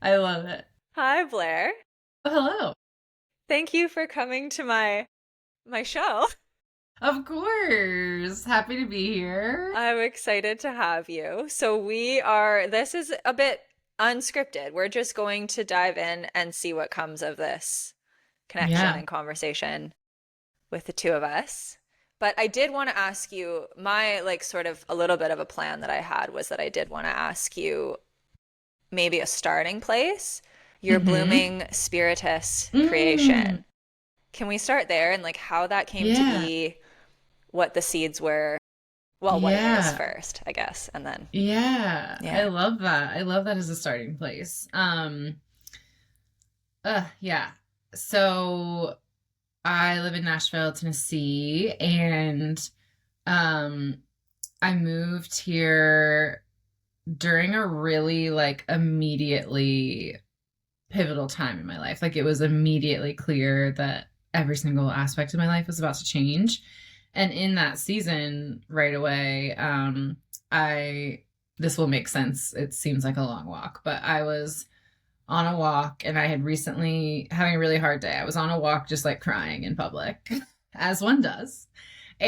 I love it. Hi, Blair. Oh, hello. Thank you for coming to my show. Of course. Happy to be here. I'm excited to have you. This is a bit unscripted. We're just going to dive in and see what comes of this connection Yeah. and conversation with the two of us. But I did want to ask you, my like sort of a little bit of a plan that I had was that I did want to ask you maybe a starting place, your Mm-hmm. blooming spiritist Mm. creation. Can we start there and like how that came to Yeah. be, what the seeds were, well, what it is Yeah. first, I guess, and then Yeah. I yeah. love that. I love that as a starting place. Yeah. So I live in Nashville, Tennessee, and um I moved here during a really like immediately pivotal time in my life. Like it was immediately clear that every single aspect of my life was about to change. And in that season, right away, I this will make sense. It seems like a long walk, but I was on a walk and I had recently having a really hard day. I was on a walk just like crying in public, as one does. We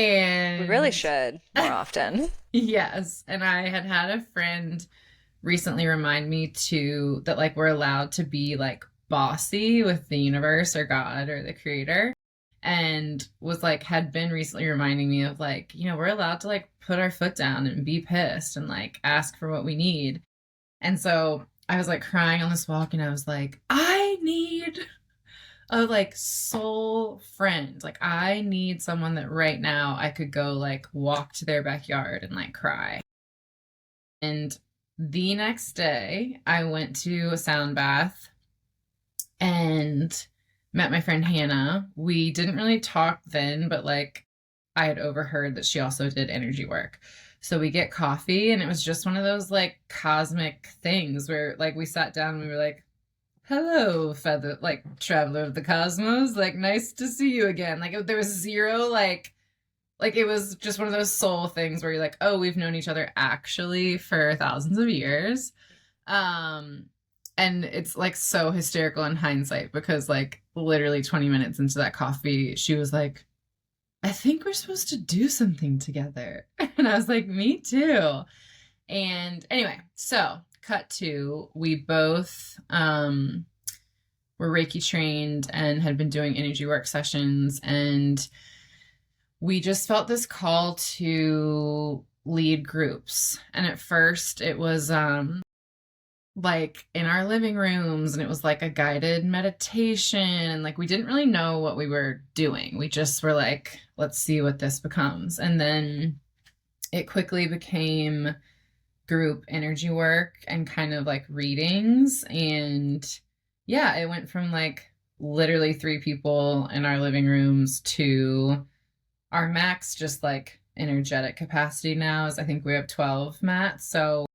really And should more often. yes, and I had had a friend recently remind me to that like we're allowed to be like bossy with the universe or God or the creator, and was like had been recently reminding me of like, we're allowed to like put our foot down and be pissed and like ask for what we need. And so I was like crying on this walk and I was like, I need a like soul friend. Like I need someone that right now I could go like walk to their backyard and like cry. And the next day, I went to a sound bath and met my friend Hannah. We didn't really talk then, but like I had overheard that she also did energy work. So we get coffee, and it was just one of those like cosmic things where like we sat down and we were like, hello, feather, like traveler of the cosmos, like nice to see you again. There was zero like it was just one of those soul things where you're like, oh, we've known each other actually for thousands of years. Um, and it's like so hysterical in hindsight because like literally 20 minutes into that coffee, she was like, I think we're supposed to do something together. And I was like, me too. And anyway, so cut to we both were Reiki trained and had been doing energy work sessions, and we just felt this call to lead groups. And at first it was like in our living rooms, and it was like a guided meditation, and like we didn't really know what we were doing. We just were like, let's see what this becomes. And then it quickly became group energy work and kind of like readings. And yeah, it went from like literally three people in our living rooms to our max just like energetic capacity now is I think we have 12 mats. So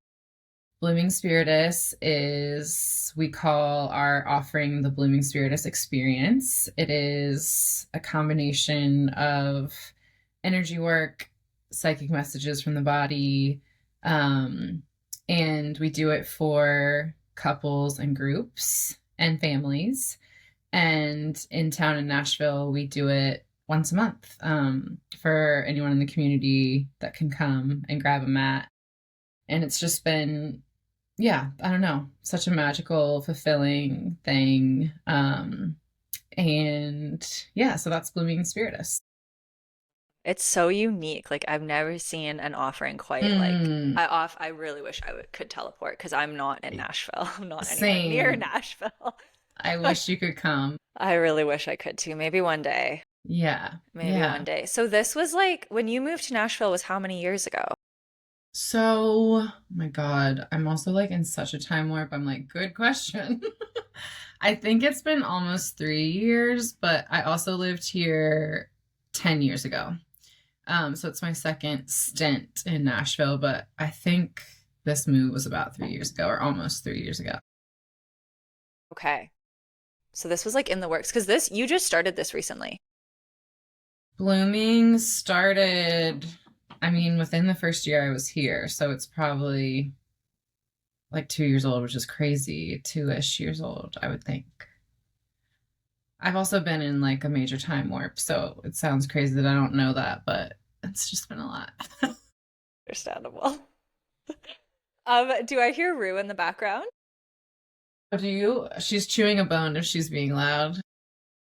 Blooming Spiritus is, we call our offering the Blooming Spiritus experience. It is a combination of energy work, psychic messages from the body, um, and we do it for couples and groups and families. And in town in Nashville, we do it once a month for anyone in the community that can come and grab a mat. And it's just been, yeah, I don't know, such a magical, fulfilling thing. And yeah, so that's Blooming Spiritus. It's so unique. Like I've never seen an offering quite like Mm, I really wish could teleport because I'm not in Nashville. I'm not anywhere near same. Nashville. I wish you could come. I really wish I could too. Maybe one day. Yeah, Maybe one yeah. day. So this was like when you moved to Nashville was how many years ago? So, oh my God, I'm also like in such a time warp. I'm like, good question. I think it's been almost 3 years, but I also lived here 10 years ago. So it's my second stint in Nashville, but I think this move was about 3 years ago or almost 3 years ago. Okay. So this was like in the works because this you just started this recently. Blooming started, I mean, within the first year I was here. So it's probably like 2 years old, which is crazy. 2-ish years old, I would think. I've also been in like a major time warp, so it sounds crazy that I don't know that, but it's just been a lot. Understandable. Do I hear Rue in the background? Do you? She's chewing a bone if she's being loud.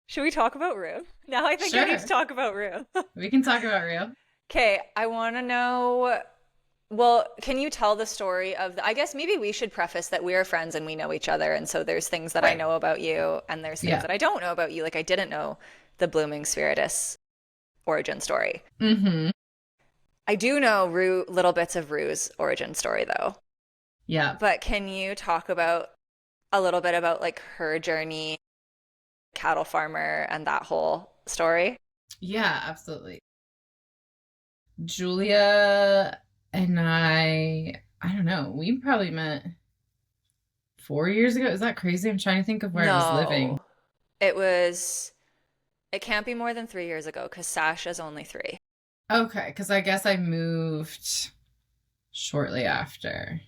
Should we talk about Rue? Now I think I need to Sure, talk about Rue. we can talk about Rio. Okay, I want to know. Well, can you tell the story of I guess maybe we should preface that we are friends and we know each other, and so there's things that I Right. know about you, and there's things Yeah. that I don't know about you. Like I didn't know the Blooming Spiritus origin story. Mm-hmm. I do know Rue, little bits of Rue's origin story though. Yeah. But can you talk about a little bit about like her journey, cattle farmer, and that whole story? Yeah, absolutely. Julia and I don't know, we probably met 4 years ago. Is that crazy? I'm trying to think of where I was living. No, it was, it can't be more than 3 years ago because Sasha's only 3. Okay, because I guess I moved shortly after.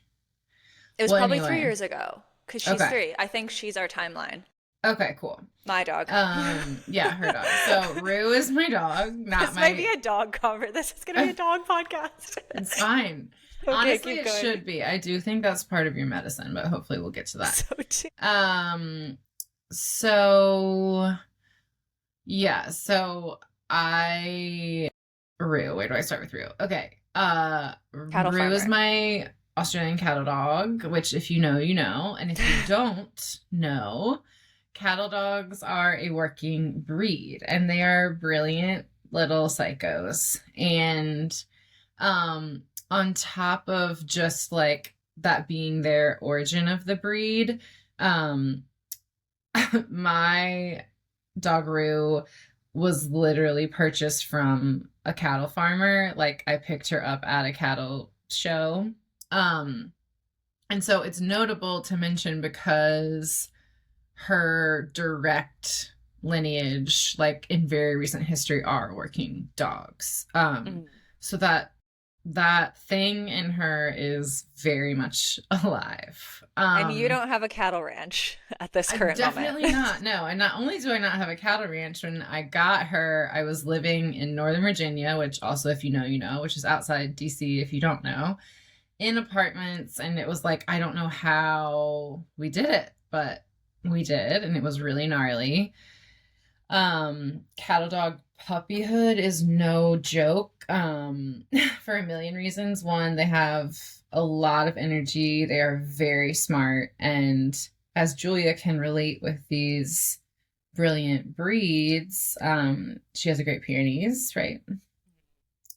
It was Well, probably three anyway. years ago because she's Okay. 3. I think she's our timeline. Okay, cool. My dog. Yeah, her dog. So Rue is my dog, not This might be my. a dog cover. This is gonna be a dog podcast. It's fine. Okay, Honestly, keep it going. should be. I do think that's part of your medicine, but hopefully we'll get to that. So t- Um, so yeah, so I Rue, where do I start with Rue? Okay. Cattle Rue is farmer. my Australian cattle dog, which if you know, you know, and if you don't know, cattle dogs are a working breed and they are brilliant little psychos. And on top of just like that being their origin of the breed, um my dog Rue was literally purchased from a cattle farmer. Like I picked her up at a cattle show. Um and so it's notable to mention because her direct lineage, like in very recent history, are working dogs. Mm. So that thing in her is very much alive. And you don't have a cattle ranch at this I current moment. definitely not. No, and not only do I not have a cattle ranch, when I got her, I was living in Northern Virginia, which also, if you know, you know, which is outside DC, if you don't know, in apartments, and it was like I don't know how we did it, but we did, and it was really gnarly. Cattle dog puppyhood is no joke, for a million reasons. One, they have a lot of energy, they are very smart, and as Julia can relate with these brilliant breeds, she has a Great Pyrenees, right?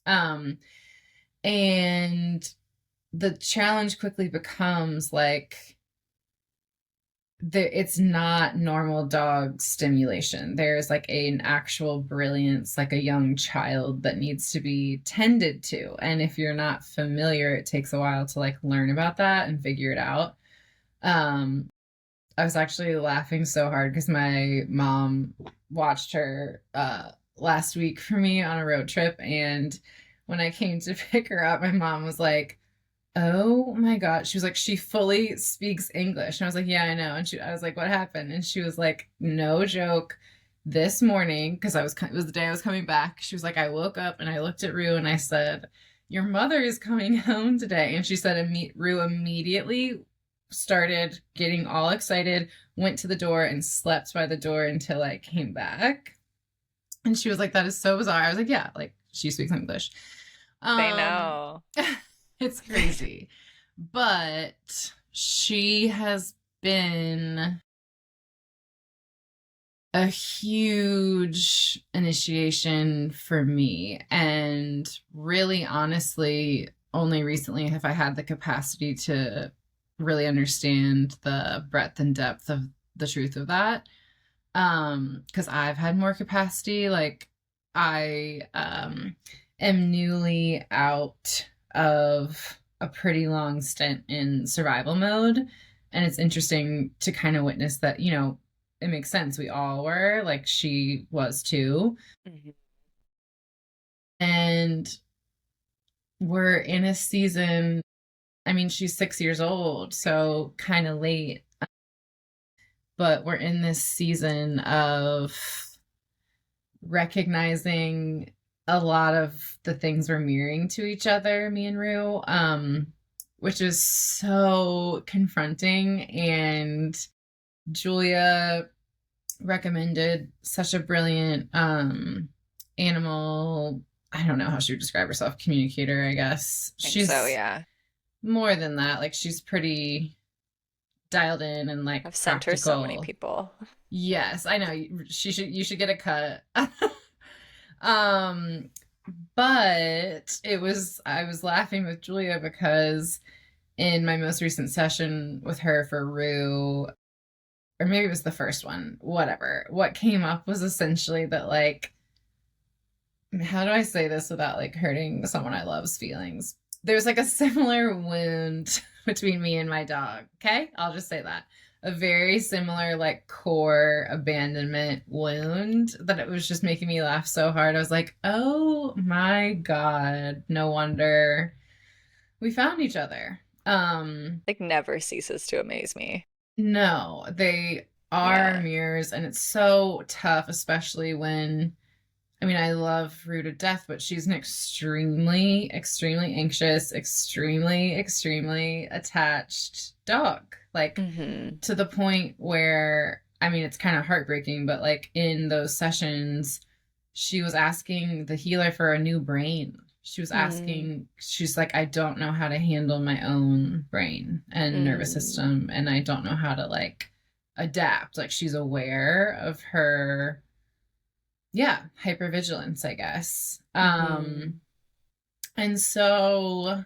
um and the challenge quickly becomes like it's not normal dog stimulation. There's like an actual brilliance, like a young child that needs to be tended to. And if you're not familiar, it takes a while to like learn about that and figure it out. I was actually laughing so hard because my mom watched her last week for me on a road trip. And when I came to pick her up, my mom was like, "Oh my God." She was like, "She fully speaks English." And I was like, "Yeah, I know." And I was like, "What happened?" And she was like, "No joke. This morning, because it was the day I was coming back. She was like, I woke up and I looked at Rue and I said, 'Your mother is coming home today.'" And she said, Rue immediately started getting all excited, went to the door and slept by the door until I came back. And she was like, "That is so bizarre." I was like, "Yeah, like she speaks English." They Um, know. it's crazy. But she has been a huge initiation for me. And really, honestly, only recently have I had the capacity to really understand the breadth and depth of the truth of that. Because I've had more capacity. Like I am newly out of a pretty long stint in survival mode. And it's interesting to kind of witness that, you know, it makes sense. We all were, like she was too. Mhm. And we're in a season I mean, she's 6 years old, so kind of late, but we're in this season of recognizing a lot of the things we're mirroring to each other, me and Rue, which is so confronting. And Julia recommended such a brilliant animal, I don't know how she would describe herself, communicator, I guess. I think so, She's yeah. more than that. Like she's pretty dialed in and like I've sent her so many practical. people. Yes, I know. You should get a cut. um but it was I was laughing with Julia because in my most recent session with her for Rue, or maybe it was the first one, whatever. What came up was essentially that like, how do I say this without like hurting someone I love's feelings? There's like a similar wound between me and my dog. Okay. I'll just say that. A very similar, like, core abandonment wound that it was just making me laugh so hard. I was like, oh my God, no wonder we found each other. Like never ceases to amaze me. No, they are Yeah. mirrors, and it's so tough, especially when I mean, I love Rue to death, but she's an extremely, extremely anxious, extremely, extremely attached dog. Like, Mm-hmm. to the point where, I mean, it's kind of heartbreaking, but like in those sessions, she was asking the healer for a new brain. She was Mm. asking, she's like, I don't know how to handle my own brain and nervous Mm. system, and I don't know how to like adapt. Like, she's aware of her, yeah, hypervigilance, I guess. Mm-hmm. And so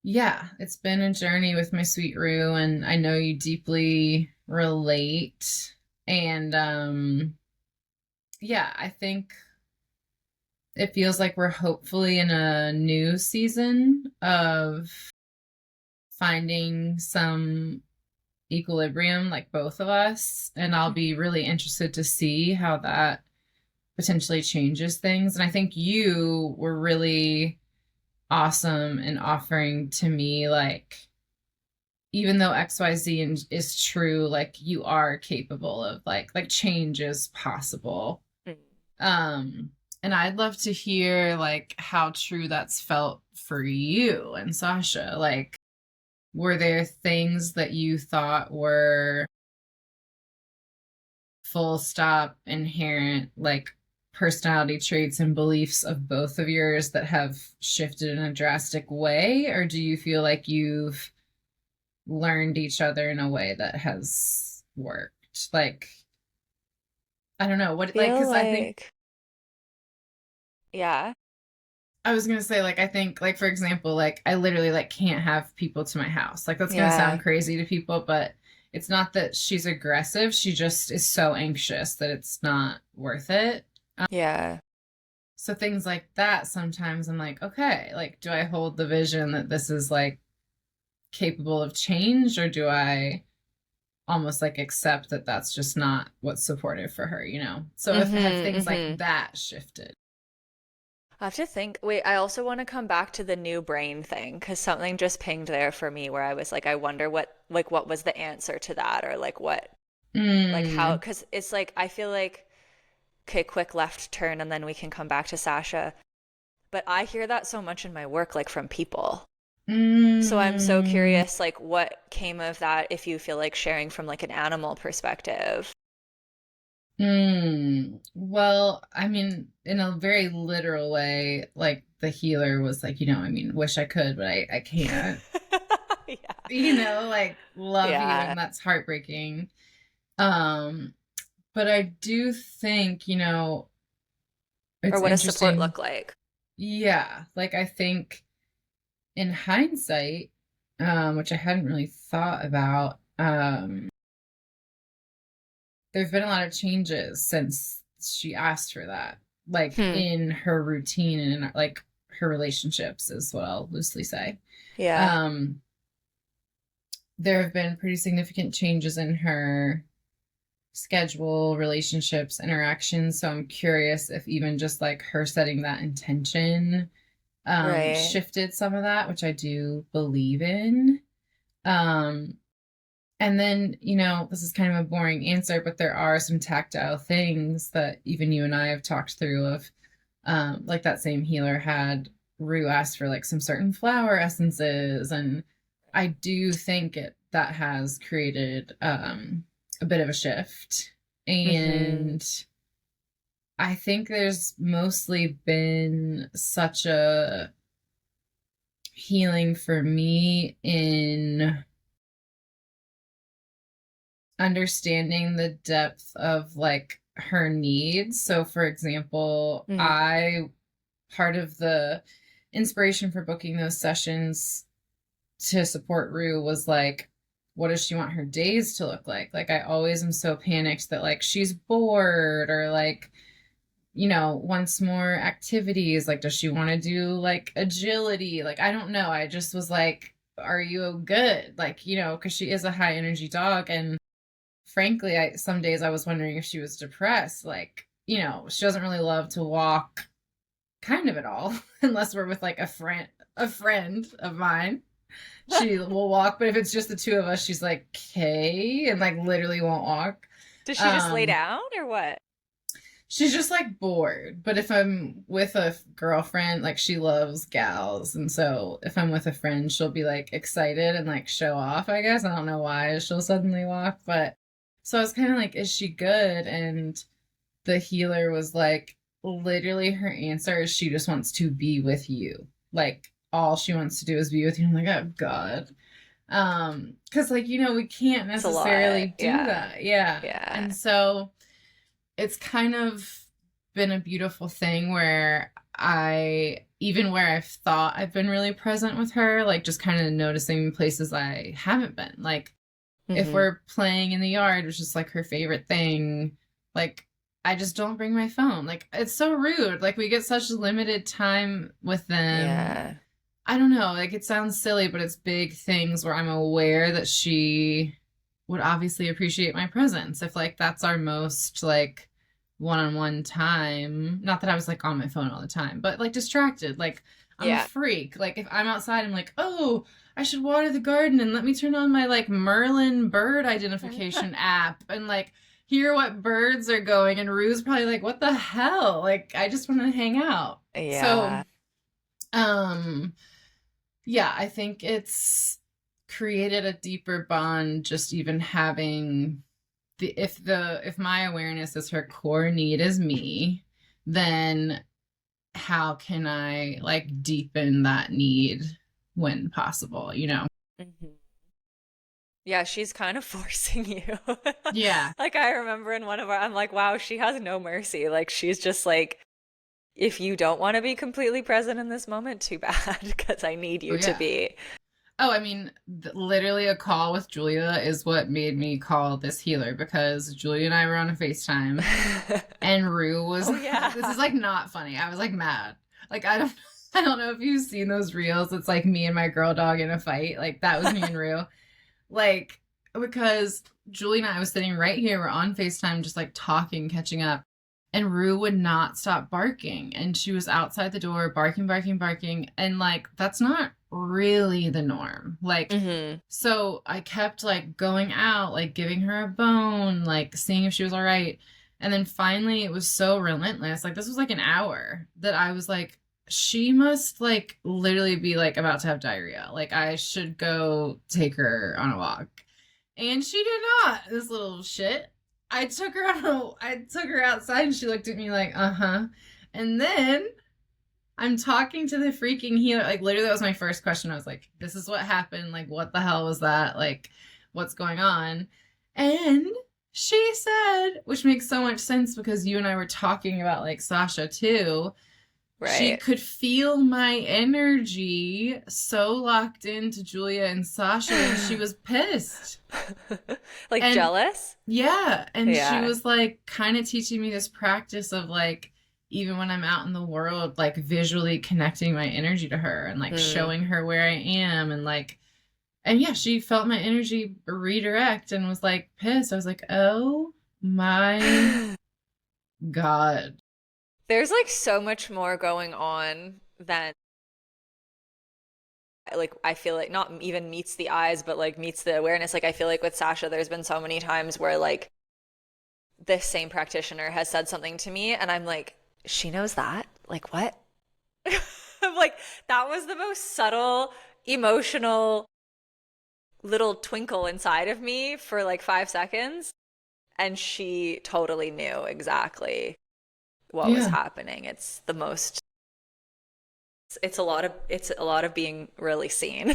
yeah, it's been a journey with my sweet Rue, and I know you deeply relate. And yeah, I think it feels like we're hopefully in a new season of finding some equilibrium, like both of us. And I'll be really interested to see how that potentially changes things. And I think you were really awesome in offering to me, like, even though XYZ is true, like you are capable of like change is possible. Mm. Um and I'd love to hear like how true that's felt for you and Sasha. Like, were there things that you thought were full stop inherent, like, personality traits and beliefs of both of yours that have shifted in a drastic way? Or do you feel like you've learned each other in a way that has worked? Like, I don't know what, like, Feel because I think like, yeah, I was gonna say, like, I think, like, for example, like, I literally like can't have people to my house. Like, that's gonna sound yeah, crazy to people, but it's not that she's aggressive. She just is so anxious that it's not worth it. yeah. So things like that, sometimes I'm like, okay, like, do I hold the vision that this is like capable of change, or do I almost like accept that that's just not what's supportive for her, you know? So if have Mm-hmm, things like mm-hmm. that shifted? I have to think. Wait, I also want to come back to the new brain thing because something just pinged there for me where I was like, I wonder what was the answer to that or like how, Mm, because it's like, I feel like, okay, quick left turn and then we can come back to Sasha. But I hear that so much in my work, like from people. So I'm so mm, curious, like what came of that if you feel like sharing from like an animal perspective. Well, I mean, in a very literal way, like the healer was like, I mean, wish I could, but I can't. Yeah. Like, love you, Yeah. and that's heartbreaking. Um, but I do think, Or it's what does support interesting. look like? Yeah, like I think in hindsight, which I hadn't really thought about, there've been a lot of changes since she asked for that, like Hmm. in her routine and in like her relationships, is what I'll loosely say. Yeah. Um, there have been pretty significant changes in her schedule, relationships, interactions. So I'm curious if even just like her setting that intention Right. shifted some of that, which I do believe in. Um, and then, this is kind of a boring answer, but there are some tactile things that even you and I have talked through of, like that same healer had Rue asked for like some certain flower essences. And I do think that has created a bit of a shift. Mm-hmm. And I think there's mostly been such a healing for me in understanding the depth of like her needs. So for example, Mm-hmm. I part of the inspiration for booking those sessions to support Rue was like, what does she want her days to look like? Like I always am so panicked that like she's bored or like wants more activities. Like, does she want to do like agility? Like, I don't know. I just was like, are you good? Like, because she is a high energy dog. And frankly, some days I was wondering if she was depressed. Like, she doesn't really love to walk kind of at all, unless we're with like a friend of mine. She will walk, but if it's just the two of us, she's like, okay, and like literally won't walk. Does she just lay Um, down or what? She's just like bored. But if I'm with a girlfriend, like she loves gals. And so if I'm with a friend, she'll be like excited and like show off, I guess. I don't know why she'll suddenly walk. But so I was kind of like, is she good? And the healer was like, literally her answer is she just wants to be with you. Like all she wants to do is be with you. I'm like, oh God. Because like, we can't It's a lot. necessarily do Yeah. that. Yeah. Yeah. And so it's kind of been a beautiful thing where even where I've thought I've been really present with her, like just kind of noticing places I haven't been. Like if Mm-hmm. we're playing in the yard, which is like her favorite thing, like I just don't bring my phone. Like it's so rude. Like we get such limited time with them. Yeah. I don't know. Like it sounds silly, but it's big things where I'm aware that she would obviously appreciate my presence if like that's our most like one-on-one time. Not that I was like on my phone all the time, but like distracted. Like I'm a Yeah. freak. Like if I'm outside, I'm like, oh, I should water the garden and let me turn on my like Merlin bird identification app and like hear what birds are going. And Rue's probably like, what the hell? Like I just want to hang out. So Yeah. um yeah, I think it's created a deeper bond just even having if my awareness is her core need is me, then how can I like deepen that need when possible, Hmm. Yeah, she's kind of forcing you. Yeah. Like I remember in one of our, I'm like, wow, she has no mercy. Like she's just like, if you don't want to be completely present in this moment, too bad, because I need Oh you to yeah. be. Oh, I mean, literally a call with Julia is what made me call this healer because Julia and I were on a FaceTime and Rue was Oh this is yeah. like not funny. I was like mad. Like I don't know if you've seen those reels. It's like me and my girl dog in a fight. Like that was me and Rue. Like because Julie and I was sitting right here, we're on FaceTime just like talking, catching up. And Rue would not stop barking. And she was outside the door barking, barking, barking. And like that's not really the norm. Like Hmm. so I kept like going out, like giving her a bone, like seeing if she was all right. And then finally it was so relentless. Like this was like an hour that I was like, she must like literally be like about to have diarrhea. Like I should go take her on a walk. And she did not, this little shit. I took her outside and she looked at me like, uh-huh. And then I'm talking to the freaking healer. Like, literally, that was my first question. I was like, this is what happened. Like, what the hell was that? Like, what's going on? And she said, which makes so much sense because you and I were talking about like Sasha too. She Right. could feel my energy so locked into Julia and Sasha, and she was pissed. Like And jealous? yeah, and she Yeah. was like kind of teaching me this practice of like even when I'm out in the world, like visually connecting my energy to her and like Mm. showing her where I am and like and yeah, she felt my energy redirect and was like pissed. I was like, "Oh my God." There's like so much more going on than like I feel like not even meets the eyes, but like meets the awareness. Like I feel like with Sasha, there's been so many times where like this same practitioner has said something to me and I'm like, she knows that? Like what? I'm like, that was the most subtle, emotional little twinkle inside of me for like 5 seconds. And she totally knew exactly what was Yeah. happening. It's a lot of being really seen.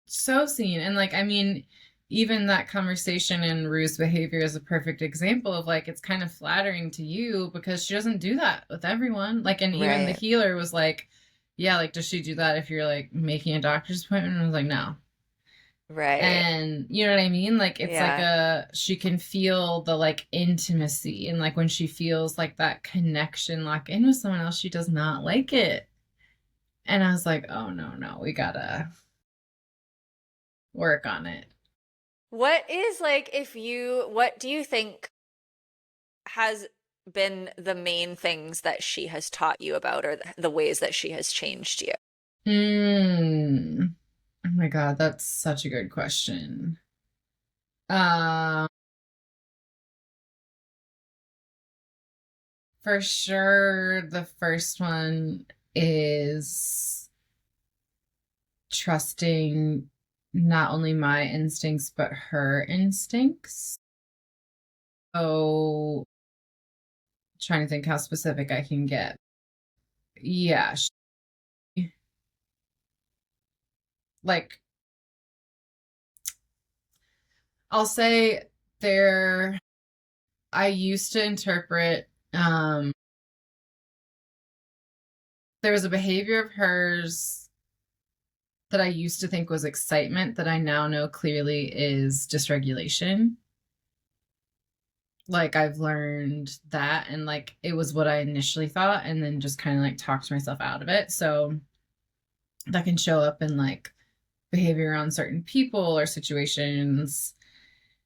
So seen. And like, I mean, even that conversation in Rue's behavior is a perfect example of like, it's kind of flattering to you because she doesn't do that with everyone. Like, and even the Right. healer was like, yeah, like, does she do that if you're like making a doctor's appointment? And I was like, no. Right. And you know what I mean? Like, it's like Yeah. she can feel the like intimacy. And like, when she feels like that connection lock in with someone else, she does not like it. And I was like, oh, no, no, we gotta work on it. What do you think has been the main things that she has taught you about or the ways that she has changed you? Hmm. Oh my God, that's such a good question. Um, for sure, the first one is trusting not only my instincts, but her instincts. So, trying to think how specific I can get. Yeah, like, I'll say there, I used to interpret, there was a behavior of hers that I used to think was excitement that I now know clearly is dysregulation. Like I've learned that and like it was what I initially thought and then just kind of like talked myself out of it. So that can show up in like behavior around certain people or situations,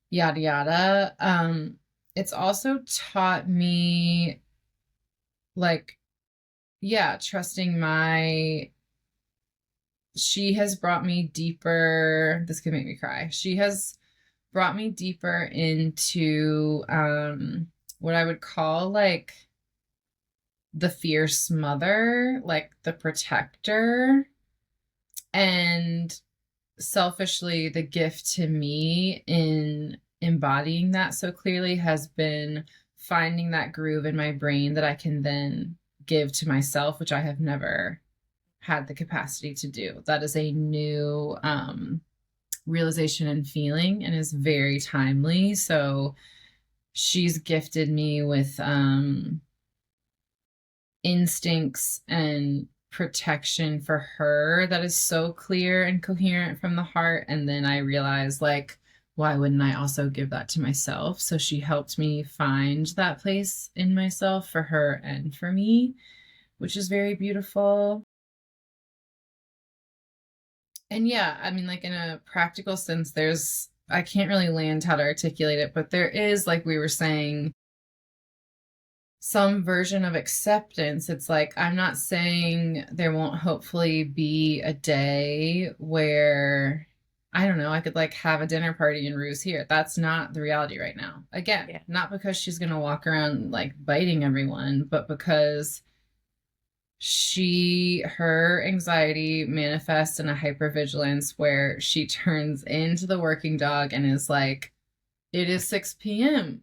yada yada. It's also taught me like, yeah, trusting my she has brought me deeper. This could make me cry. She has brought me deeper into what I would call like the fierce mother, like the protector, and selfishly the gift to me in embodying that so clearly has been finding that groove in my brain that I can then give to myself, which I have never had the capacity to do. That is a new realization and feeling and is very timely. So she's gifted me with instincts and protection for her that is so clear and coherent from the heart. And then I realized, like, why wouldn't I also give that to myself? So she helped me find that place in myself for her and for me, which is very beautiful. And yeah, I mean, like in a practical sense, I can't really land how to articulate it, but there is, like we were saying, some version of acceptance. It's like, I'm not saying there won't hopefully be a day where, I don't know, I could like have a dinner party and Rue's here. That's not the reality right now. Again, Yeah. not because she's going to walk around like biting everyone, but because her anxiety manifests in a hypervigilance where she turns into the working dog and is like, it is 6 p.m.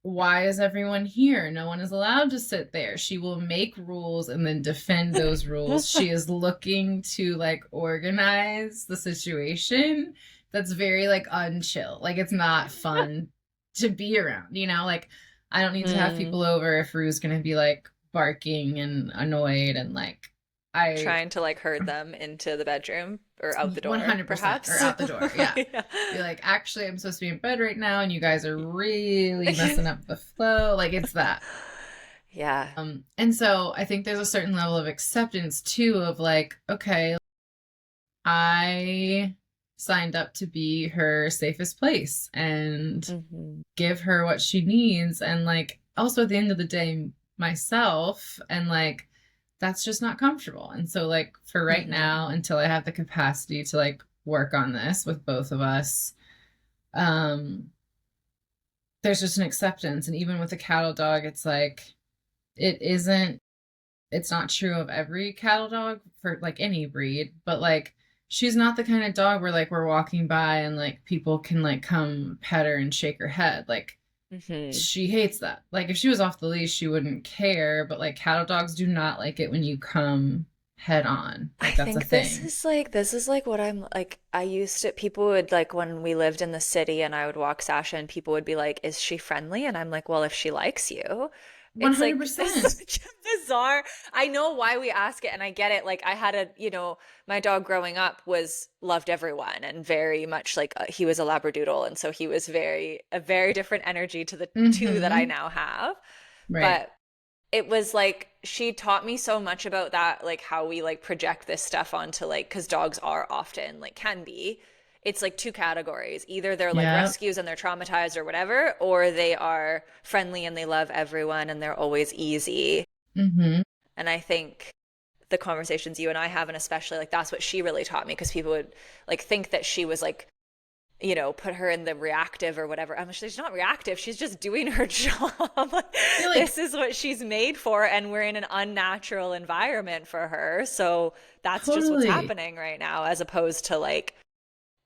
Why is everyone here? No one is allowed to sit there. She will make rules and then defend those rules. She is looking to like organize the situation that's very like unchill. Like it's not fun to be around, you know? Like I don't need to have Mm. people over if Rue's gonna be like barking and annoyed and like I Trying to like herd them into the bedroom or out the door, 100% or perhaps. out the door. Yeah. Yeah. Be like, actually, I'm supposed to be in bed right now, and you guys are really messing up the flow. Like, it's that. Yeah. And so I think there's a certain level of acceptance too of like, okay, I signed up to be her safest place and Hmm. give her what she needs. And like, also at the end of the day, myself, and like, that's just not comfortable. And so like for right Mm-hmm. now, until I have the capacity to like work on this with both of us, um, there's just an acceptance. And even with a cattle dog, it's like, it isn't, it's not true of every cattle dog for like any breed, but like, she's not the kind of dog where like we're walking by and like people can like come pet her and shake her head. Like, Mm-hmm. she hates that. Like if she was off the leash, she wouldn't care, but like cattle dogs do not like it when you come head on. I Like that's a think thing. this is like what I'm like I used to people would like when we lived in the city and I would walk Sasha and people would be like, "Is she friendly?" And I'm like, "Well, if she likes you." It's like this is 100%. such a bizarre. I know why we ask it and I get it. Like I had a, my dog growing up was loved everyone and very much like he was a Labradoodle and so he was a very different energy to the two that I Mm-hmm. now have. Right. But it was like she taught me so much about that, like how we like project this stuff onto like, because dogs are often like can be. It's like two categories. Either they're like Yeah. rescues and they're traumatized or whatever, or they are friendly and they love everyone and they're always easy. Mm-hmm. And I think the conversations you and I have, and especially like that's what she really taught me, because people would like think that she was like put her in the reactive or whatever. She's not reactive. She's just doing her job. You're like, This is what she's made for, and we're in an unnatural environment for her. So that's just what's totally. happening right now, as opposed to like,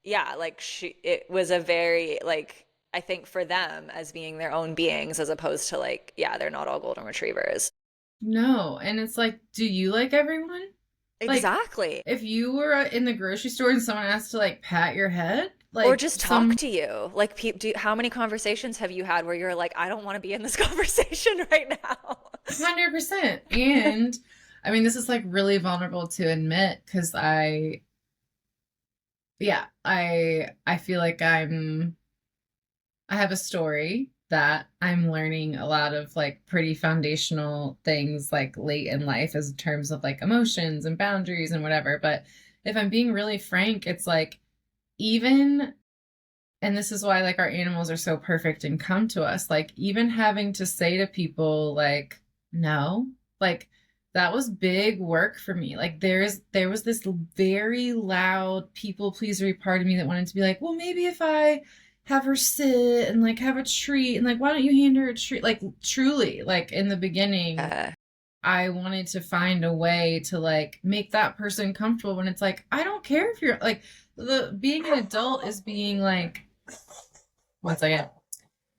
yeah, like it was a very, like, I think for them as being their own beings, as opposed to like, yeah, they're not all golden retrievers. No. And it's like, do you like everyone? Like, Exactly. if you were in the grocery store and someone asked to like pat your head, Or like just talk some to you. Like, how many conversations have you had where you're like, I don't want to be in this conversation right now? 100%. And I mean, this is like really vulnerable to admit because yeah, I feel like I have a story that I'm learning a lot of like pretty foundational things like late in life as in terms of like emotions and boundaries and whatever. But if I'm being really frank, it's like even, and this is why like our animals are so perfect and come to us, like even having to say to people like no, like that was big work for me. Like there was this very loud people pleasery part of me that wanted to be like, well, maybe if I have her sit and like have a treat and like why don't you hand her a treat, like truly, like in the beginning Uh, I wanted to find a way to like make that person comfortable when it's like I don't care if you're like, the being an adult is being like, one second,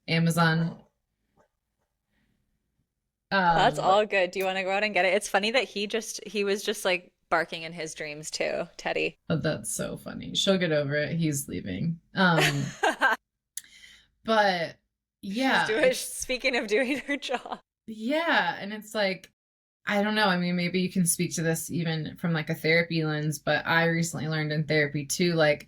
Amazon. that's Um, all good. Do you want to go out and get it? It's funny that he was just like barking in his dreams too, Teddy. but that's so funny. She'll get over it. He's leaving. But She's yeah, doing, it's speaking of doing her job. yeah, and it's like I don't know. I mean, maybe you can speak to this even from like a therapy lens, but I recently learned in therapy too, like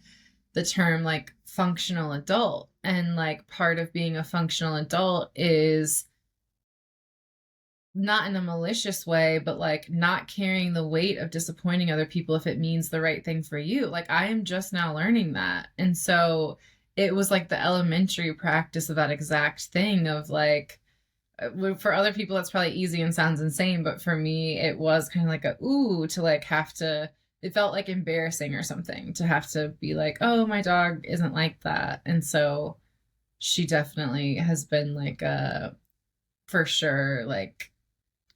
the term like functional adult. And like part of being a functional adult is not in a malicious way, but like not carrying the weight of disappointing other people if it means the right thing for you. Like I am just now learning that. And so it was like the elementary practice of that exact thing of like, for other people that's probably easy and sounds insane, but for me it was kind of like a ooh to like have to, it felt like embarrassing or something to have to be like, oh, my dog isn't like that. And so she definitely has been like a, for sure, like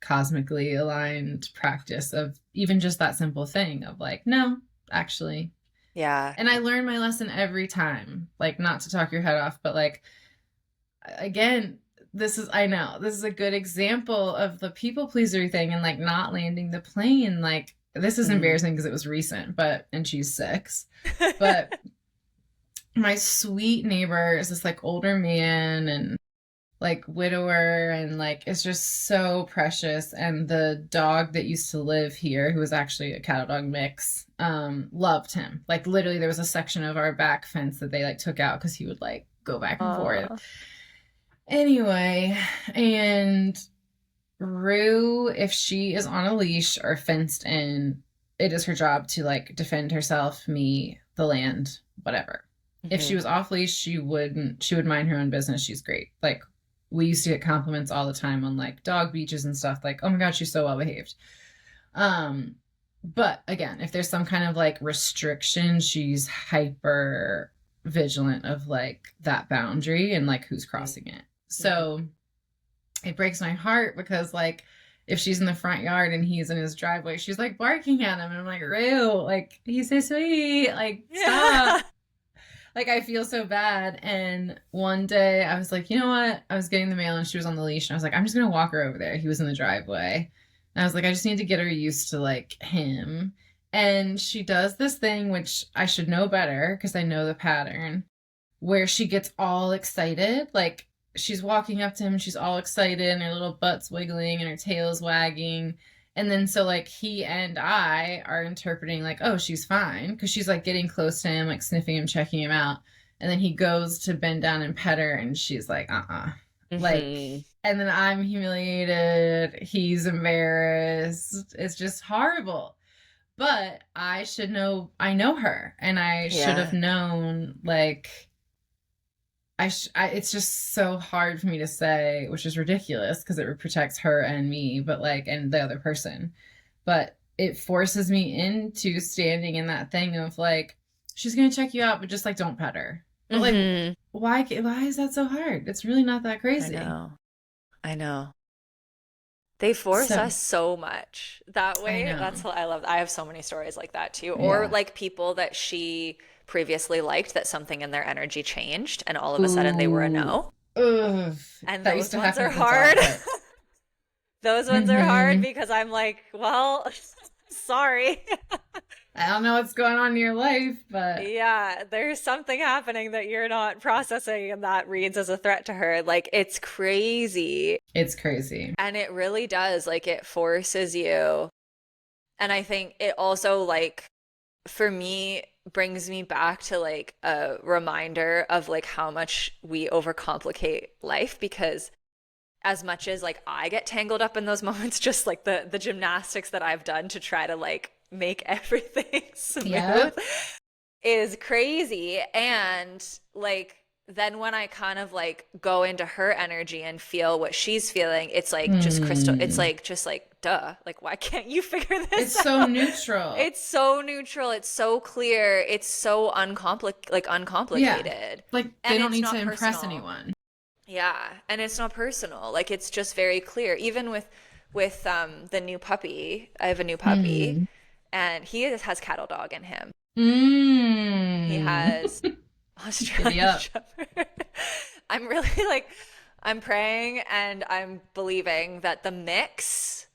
cosmically aligned practice of even just that simple thing of like, no, actually. Yeah. And I learn my lesson every time, like not to talk your head off, but like again, this is, I know this is a good example of the people pleaser thing and like not landing the plane. Like this is Mm. embarrassing because it was recent, but and she's 6. But my sweet neighbor is this like older man and like widower and like it's just so precious, and the dog that used to live here who was actually a cattle dog mix loved him. Like literally there was a section of our back fence that they like took out because he would like go back and forth Aw. anyway. And Rue, if she is on a leash or fenced in, it is her job to like defend herself, me, the land, whatever. If she Mhm. was off leash, she would mind her own business. She's great. Like we used to get compliments all the time on like dog beaches and stuff like, oh my god, she's so well behaved. Um, but again, if there's some kind of like restriction, she's hyper vigilant of like that boundary and like who's crossing it. So it breaks my heart because like if she's in the front yard and he's in his driveway, she's like barking at him and I'm like, Rue, like he's so sweet, like stop. Like I feel so bad. And one day I was like, you know what? I was getting the mail and she was on the leash and I was like, I'm just gonna walk her over there. He was in the driveway. And I was like, I just need to get her used to like him. And she does this thing which I should know better because I know the pattern, where she gets all excited. Like she's walking up to him, she's all excited, and her little butt's wiggling and her tail's wagging. And then so like he and I are interpreting like, oh, she's fine because she's like getting close to him, like sniffing him, checking him out. And then he goes to bend down and pet her and she's like, like, and then I'm humiliated. He's embarrassed. It's just horrible. But I should know, I know her and I should have known like, it's just so hard for me to say, which is ridiculous because it protects her and me, but like, and the other person. But it forces me into standing in that thing of like, she's going to check you out, but just like, don't pet her. But like, why is that so hard? It's really not that crazy. I know. They force us so much that way. That's what I love. I have so many stories like that too. Or like people that she previously liked, that something in their energy changed and all of a sudden they were a no. Ugh, and those ones are hard. Those ones are hard because I'm like, well, sorry. I don't know what's going on in your life, but yeah, there's something happening that you're not processing and that reads as a threat to her. Like, it's crazy. It's crazy. And it really does. Like, it forces you. And I think it also, like, for me, brings me back to like a reminder of like how much we overcomplicate life, because as much as like I get tangled up in those moments, just like the gymnastics that I've done to try to like make everything smooth is crazy. And like then when I kind of like go into her energy and feel what she's feeling, it's like just crystal. It's like just like duh. Like, why can't you figure this out? It's so neutral. It's so neutral. It's so clear. It's so uncomplicated. Yeah. Like they don't need to impress anyone. Yeah, and it's not personal. Like it's just very clear. Even with the new puppy, I have a new puppy, and he has cattle dog in him. He has Australian Shepherd. I'm really like, I'm praying and I'm believing that the mix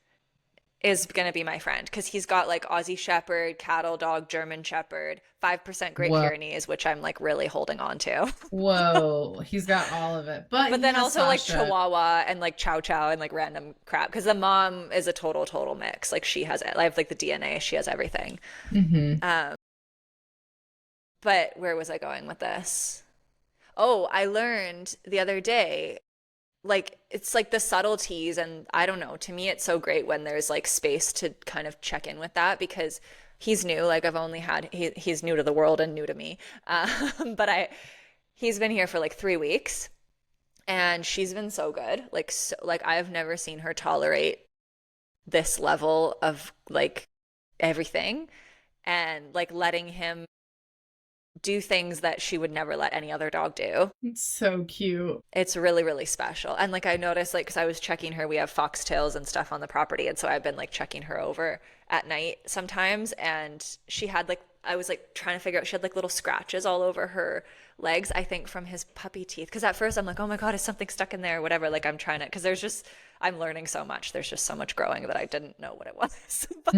is going to be my friend, because he's got like Aussie Shepherd, cattle dog, German Shepherd, 5% Great Pyrenees, which I'm like really holding on to. Whoa, he's got all of it. But then also like Chihuahua and like Chow Chow and like random crap, because the mom is a total mix. Like she has it. I have like the DNA. She has everything. But where was I going with this? Oh, I learned the other day, like it's like the subtleties, and I don't know, to me it's so great when there's like space to kind of check in with that, because he's new. Like I've only had he's new to the world and new to me, but he's been here for like 3 weeks and she's been so good. Like I've never seen her tolerate this level of like everything, and like letting him do things that she would never let any other dog do. It's so cute. It's really, really special. And like I noticed, like, because I was checking her, we have foxtails and stuff on the property, and so I've been like checking her over at night sometimes, and she had like, I was like trying to figure out, she had like little scratches all over her legs, I think from his puppy teeth. Because at first I'm like, oh my God, is something stuck in there or whatever. Like I'm trying to, because I'm learning so much. There's just so much growing that I didn't know what it was. But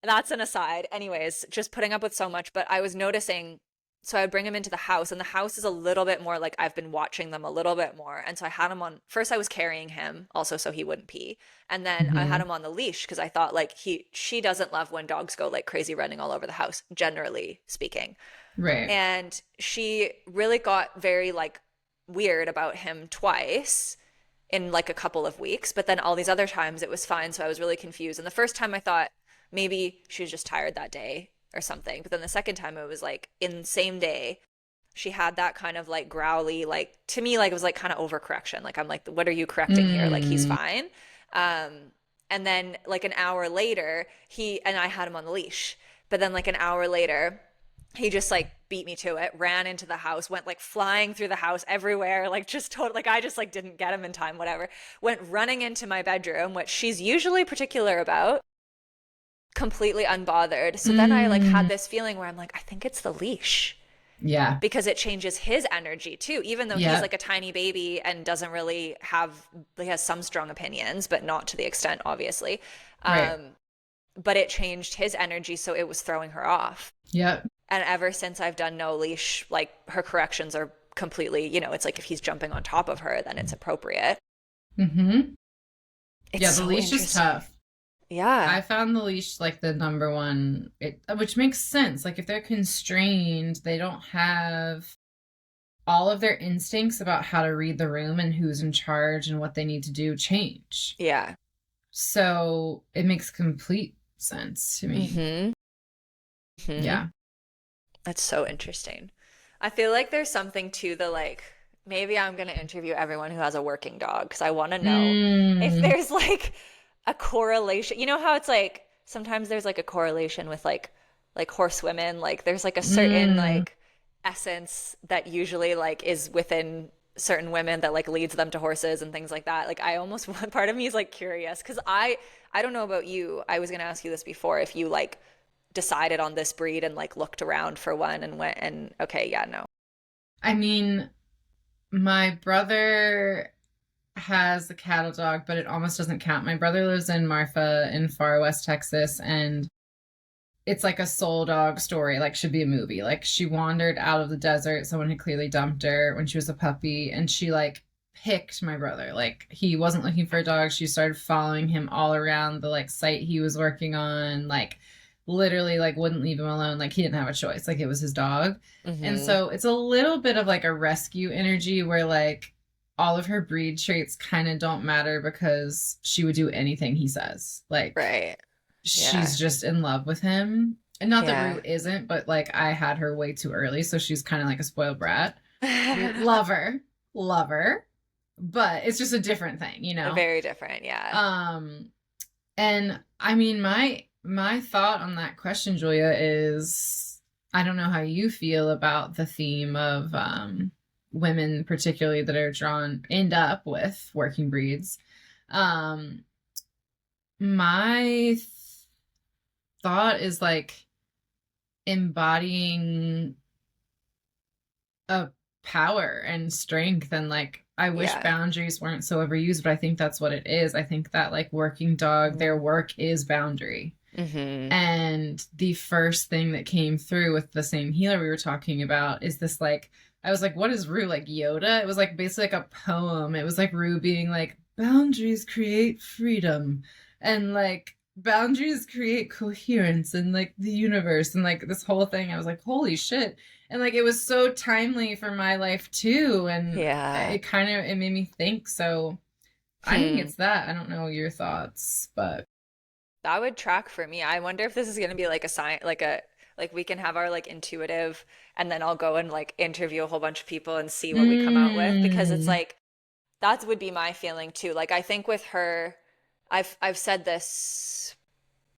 that's an aside. Anyways, just putting up with so much. But I was noticing, so I would bring him into the house, and the house is a little bit more like, I've been watching them a little bit more. And so I had him on, first I was carrying him also so he wouldn't pee. And then I had him on the leash because I thought like she doesn't love when dogs go like crazy running all over the house, generally speaking. Right. And she really got very like weird about him twice in like a couple of weeks. But then all these other times it was fine. So I was really confused. And the first time I thought, maybe she was just tired that day or something. But then the second time it was like in the same day, she had that kind of like growly, like to me, like it was like kind of overcorrection. Like I'm like, what are you correcting here? Like he's fine. And then like an hour later, and I had him on the leash. But then like an hour later, he just like beat me to it, ran into the house, went like flying through the house everywhere, like just totally, like I just like didn't get him in time, whatever. Went running into my bedroom, which she's usually particular about, completely unbothered. So then I like had this feeling where I'm like, I think it's the leash. Yeah. Because it changes his energy too, even though he's Yeah. like a tiny baby and doesn't really have, he has some strong opinions, but not to the extent, obviously. Right. But it changed his energy, so it was throwing her off. Yep. And ever since I've done no leash, like her corrections are completely, it's like if he's jumping on top of her, then it's appropriate. Mm-hmm. It's Yeah, the so leash is tough. Yeah. I found the leash like the number one, which makes sense. Like if they're constrained, they don't have all of their instincts about how to read the room and who's in charge and what they need to do change. Yeah. So it makes complete sense to me. Mm-hmm. Mm-hmm. Yeah. That's so interesting. I feel like there's something to the like, maybe I'm going to interview everyone who has a working dog because I want to know if there's like a correlation. You know how it's like sometimes there's like a correlation with like horsewomen, like there's like a certain like essence that usually like is within certain women that like leads them to horses and things like that. Like I almost part of me is like curious because I don't know about you. I was going to ask you this before if you like decided on this breed and like looked around for one and went and okay, yeah, no. I mean, my brother has a cattle dog, but it almost doesn't count. My brother lives in Marfa in far west Texas, and it's like a soul dog story, like should be a movie. Like she wandered out of the desert. Someone had clearly dumped her when she was a puppy, and she like picked my brother. Like he wasn't looking for a dog. She started following him all around the like site he was working on, like literally like wouldn't leave him alone. Like he didn't have a choice. Like it was his dog. Mm-hmm. And so it's a little bit of like a rescue energy where like all of her breed traits kind of don't matter because she would do anything he says. Like right. She's just in love with him. And not that Rue isn't, but like I had her way too early, so she's kind of like a spoiled brat. Love her. But it's just a different thing, you know? Very different, yeah. And I mean my thought on that question, Julia, is I don't know how you feel about the theme of women, particularly that are end up with working breeds. My thought is like embodying a power and strength, and like I wish boundaries weren't so overused, but I think that's what it is. I think that like working dog, their work is boundary. Mm-hmm. And the first thing that came through with the same healer we were talking about is this like, I was like, what is Rue, like Yoda? It was like basically like a poem. It was like Rue being like, boundaries create freedom, and like boundaries create coherence and like the universe, and like this whole thing. I was like, holy shit. And like it was so timely for my life too, and it made me think. So I think it's that. I don't know your thoughts, but that would track for me. I wonder if this is going to be like a sign, like we can have our like intuitive, and then I'll go and like interview a whole bunch of people and see what we come out with, because it's like that would be my feeling too. Like I think with her, I've said this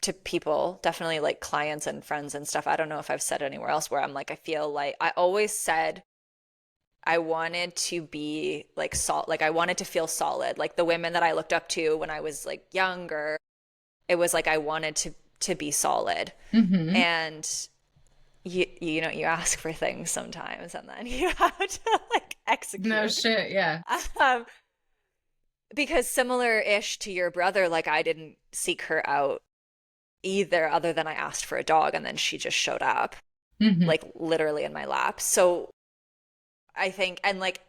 to people, definitely like clients and friends and stuff. I don't know if I've said it anywhere else, where I'm like, I feel like I always said I wanted to be like like I wanted to feel solid. Like the women that I looked up to when I was like younger, it was like I wanted to be solid. Mm-hmm. And you know, you ask for things sometimes and then you have to like execute. No shit, yeah. Because similar-ish to your brother, like I didn't seek her out either, other than I asked for a dog and then she just showed up, like literally in my lap. So I think, and like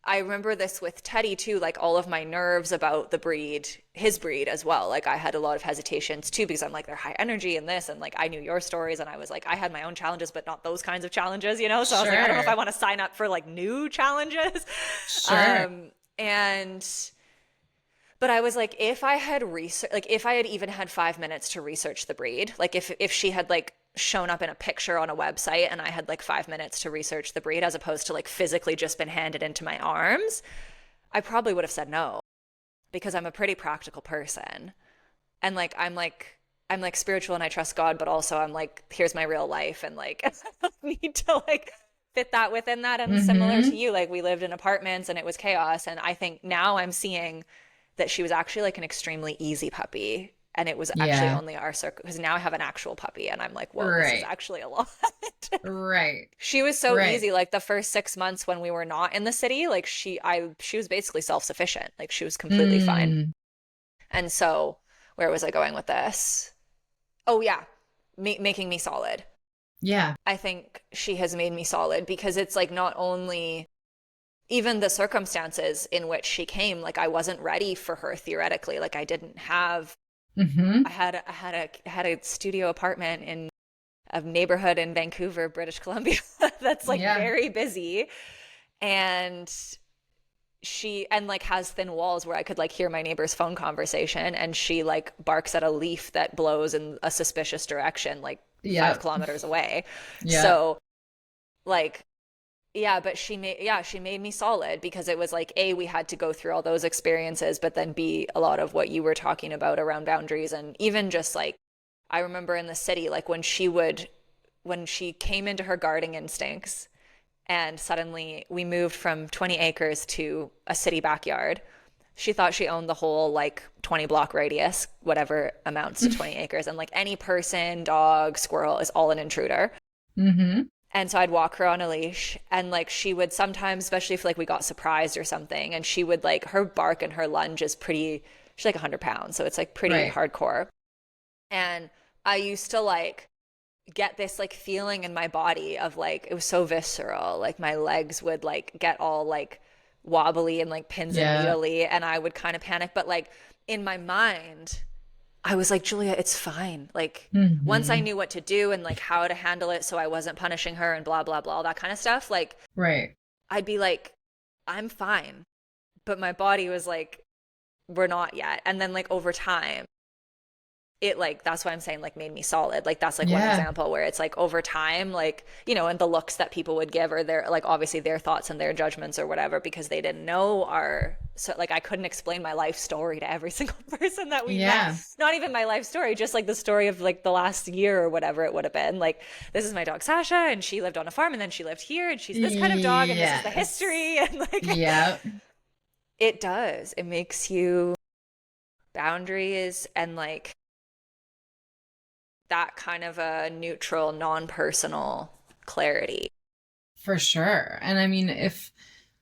I remember this with Teddy too, like all of my nerves about the breed, his breed as well. Like I had a lot of hesitations too, because I'm like, they're high energy and this, and like I knew your stories, and I was like, I had my own challenges, but not those kinds of challenges, you know? So I was like, I don't know if I want to sign up for like new challenges. Sure. But I was like, if I had if I had even had 5 minutes to research the breed, like if she had like shown up in a picture on a website and I had like 5 minutes to research the breed, as opposed to like physically just been handed into my arms, I probably would have said no, because I'm a pretty practical person. And I'm like spiritual and I trust God, but also I'm like, here's my real life. And like, I need to like fit that within that. And similar to Mm-hmm. you, like we lived in apartments and it was chaos. And I think now I'm seeing that she was actually like an extremely easy puppy. And it was actually Yeah. only our circle because now I have an actual puppy and I'm like, whoa, this is Right. actually a lot. Right. She was so Right. easy. Like the first 6 months when we were not in the city, like she was basically self-sufficient. Like she was completely fine. Mm. And so, where was I going with this? Oh yeah, making me solid. Yeah. I think she has made me solid because it's like not only even the circumstances in which she came, like I wasn't ready for her theoretically. Like I didn't have Mm-hmm. I had a studio apartment in a neighborhood in Vancouver, British Columbia that's like Yeah. very busy and she and like has thin walls where I could like hear my neighbor's phone conversation and she like barks at a leaf that blows in a suspicious direction like 5 kilometers away. Yep. So like yeah, but she made me solid because it was like A, we had to go through all those experiences, but then B, a lot of what you were talking about around boundaries and even just like I remember in the city like when she came into her guarding instincts and suddenly we moved from 20 acres to a city backyard. She thought she owned the whole like 20 block radius, whatever amounts to 20 acres. And like any person, dog, squirrel is all an intruder. Mm-hmm. And so I'd walk her on a leash and like she would sometimes, especially if like we got surprised or something, and she would like her bark and her lunge is pretty, she's like 100 pounds. So it's like pretty Right. hardcore. And I used to like get this like feeling in my body of like it was so visceral like my legs would like get all like wobbly and like pins and Yeah. needly and I would kind of panic but like in my mind I was like Julia it's fine like once I Mm-hmm. knew what to do and like how to handle it so I wasn't punishing her and blah blah blah all that kind of stuff like Right. I'd be like I'm fine but my body was like we're not yet and then like over time it like that's why I'm saying like made me solid. Like that's like one Yeah. example where it's like over time, like, you know, and the looks that people would give or their like obviously their thoughts and their judgments or whatever because they didn't know our so like I couldn't explain my life story to every single person that we met. Yeah. Not even my life story, just like the story of like the last year or whatever it would have been. Like this is my dog Sasha and she lived on a farm and then she lived here and she's this kind of dog and this is the Yes. history and like Yep. it does. It makes you boundaries and like that kind of a neutral, non-personal clarity. For sure. And I mean, if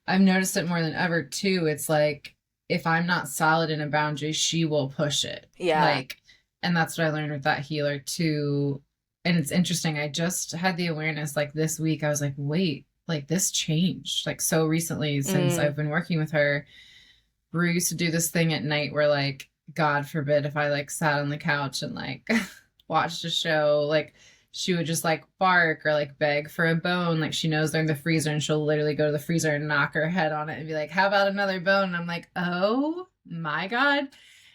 I've noticed it more than ever too, it's like if I'm not solid in a boundary, she will push it. Yeah. Like, and that's what I learned with that healer too. And it's interesting. I just had the awareness like this week. I was like, wait, like this changed like so recently since Mm. I've been working with her. Rue used to do this thing at night where like, God forbid if I like sat on the couch and like watched a show, like she would just like bark or like beg for a bone. Like she knows they're in the freezer and she'll literally go to the freezer and knock her head on it and be like, how about another bone? And I'm like, oh my God.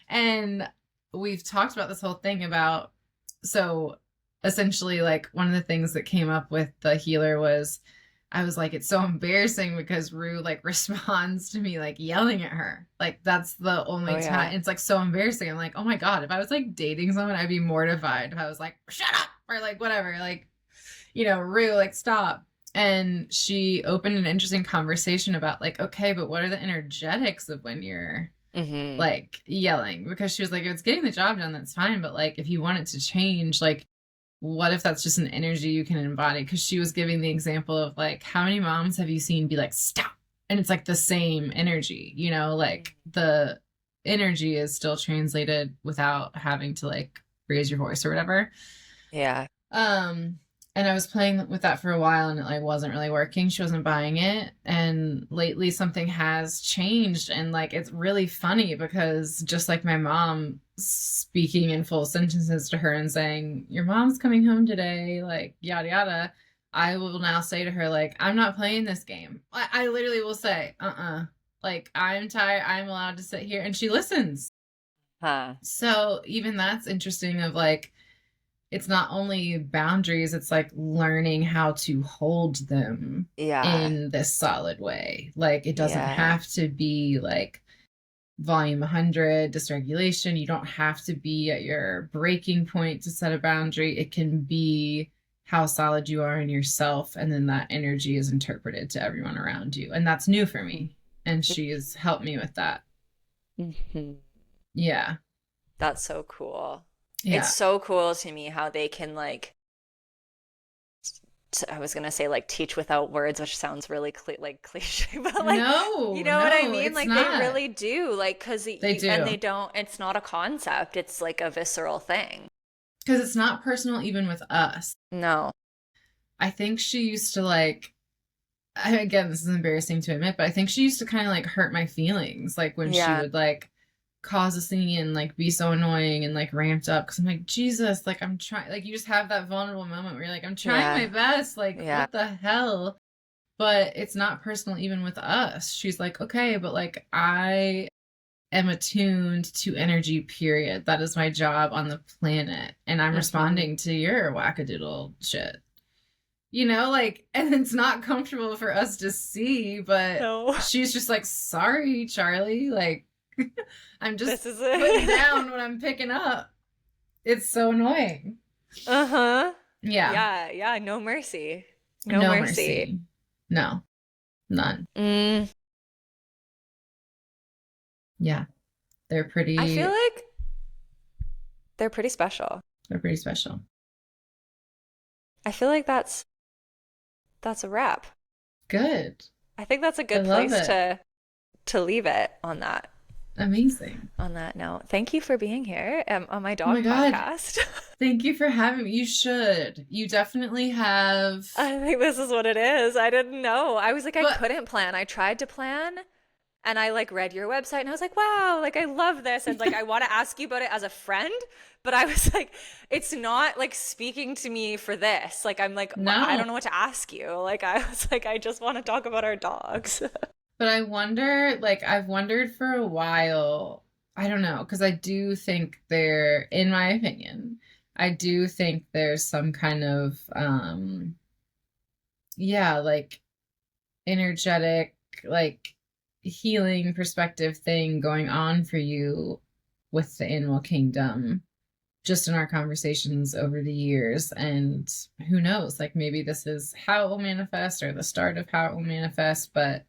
And we've talked about this whole thing about, so essentially, like one of the things that came up with the healer was I was like, it's so embarrassing because Rue like responds to me like yelling at her. Like that's the Oh only yeah. time it's like so embarrassing. I'm like, oh my God, if I was like dating someone, I'd be mortified if I was like, shut up or like whatever. Like, Rue, like stop. And she opened an interesting conversation about like, okay, but what are the energetics of when you're Mm-hmm. like yelling? Because she was like, if it's getting the job done, that's fine. But like if you want it to change, like what if that's just an energy you can embody? Because she was giving the example of like, how many moms have you seen be like, stop? And it's like the same energy, like the energy is still translated without having to like raise your voice or whatever. Yeah. Um, and I was playing with that for a while and it like wasn't really working. She wasn't buying it. And lately something has changed. And like it's really funny because just like my mom speaking in full sentences to her and saying, your mom's coming home today, like yada yada. I will now say to her, like, I'm not playing this game. I literally will say, like, I'm tired. I'm allowed to sit here. And she listens. Huh. So even that's interesting of like, it's not only boundaries, it's like learning how to hold them Yeah. in this solid way. Like it doesn't Yeah. have to be like volume 100, dysregulation. You don't have to be at your breaking point to set a boundary. It can be how solid you are in yourself, and then that energy is interpreted to everyone around you. And that's new for me. And she has helped me with that. Mm-hmm. Yeah. That's so cool. Yeah. It's so cool to me how they can like I was gonna say like teach without words, which sounds really like cliche, but like you No, know what I no, mean? it's Like they not. really do, like because They you and they do. don't. It's not a concept. It's like a visceral thing. Because it's not personal, even with us. No. I think she used to like, again, this is embarrassing to admit, but I think she used to kind of like hurt my feelings. Like when she Yeah. would like cause a scene and like be so annoying and like ramped up. Cause I'm like, Jesus, like I'm trying, like you just have that vulnerable moment where you're like, I'm trying my Yeah. best. Like, Yeah. what the hell? But it's not personal, even with us. She's like, okay, but like I am attuned to energy, period. That is my job on the planet. And I'm Mm-hmm. responding to your wackadoodle shit. You know, like, and it's not comfortable for us to see, but No. she's just like, sorry, Charlie. Like, I'm just This is putting it. down what I'm picking up. It's so annoying. Uh-huh. Yeah. Yeah, yeah, no mercy. No No mercy. mercy. No, none. Mm, Yeah. They're I feel pretty, like they're pretty special. they're pretty special. I feel like that's a wrap. Good. I think that's a I good love place it. to leave it Amazing. on that note. Thank you for being here on my Oh my dog God. podcast. Thank you for having me. You should. You definitely have. I think this is what it is. I didn't know. I was like, I But couldn't plan. I tried to plan and I like read your website and I was like, wow, like I love this. And like, I want to ask you about it as a friend, but I was like, it's not like speaking to me for this. Like, I'm like, I no. don't know what to ask you. Like, I was like, I just want to talk about our dogs. But I wonder, like, I've wondered for a while. I don't know, because I do think there, in my opinion, I do think there's some kind of, yeah, like energetic, like healing perspective thing going on for you with the animal kingdom, just in our conversations over the years. And who knows, like maybe this is how it will manifest or the start of how it will manifest. But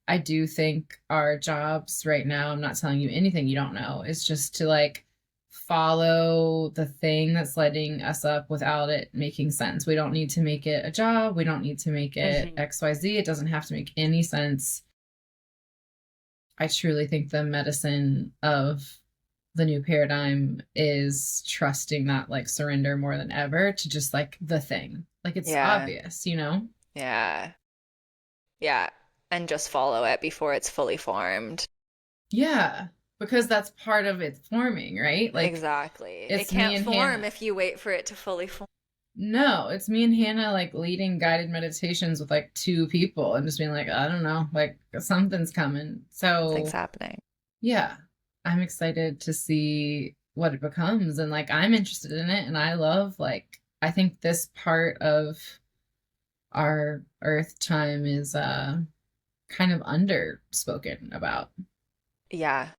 I do think our jobs right now, I'm not telling you anything you don't know, is just to like follow the thing that's lighting us up without it making sense. We don't need to make it a job. We don't need to make it Mhm. XYZ. It doesn't have to make any sense. I truly think the medicine of the new paradigm is trusting that like surrender more than ever to just like the thing. Like it's Yeah. obvious, you know? Yeah. Yeah. And just follow it before it's fully formed. Yeah, because that's part of it forming, right? Like Exactly. It it's me can't and form Hannah. if you wait for it to fully form. No, it's me and Hannah like leading guided meditations with like two people and just being like, I don't know, like something's coming. Something's So, happening. yeah, I'm excited to see what it becomes. And like, I'm interested in it. And I love, like, I think this part of our Earth time is kind of underspoken about. Yeah,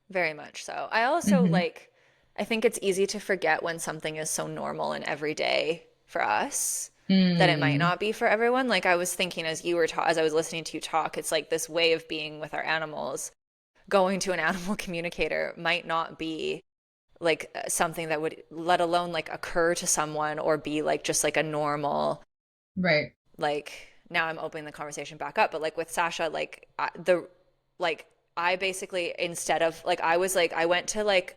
very much so. I also Hmm. like, I think it's easy to forget when something is so normal and everyday for us that it might Mm, not be for everyone. Like I was thinking as you were as I was listening to you talk, it's like this way of being with our animals. Going to an animal communicator might not be like something that would, let alone like occur to someone or be like just like a normal, right. like now I'm opening the conversation back up, but like with Sasha, like like I basically, instead of like, I was like, I went to like,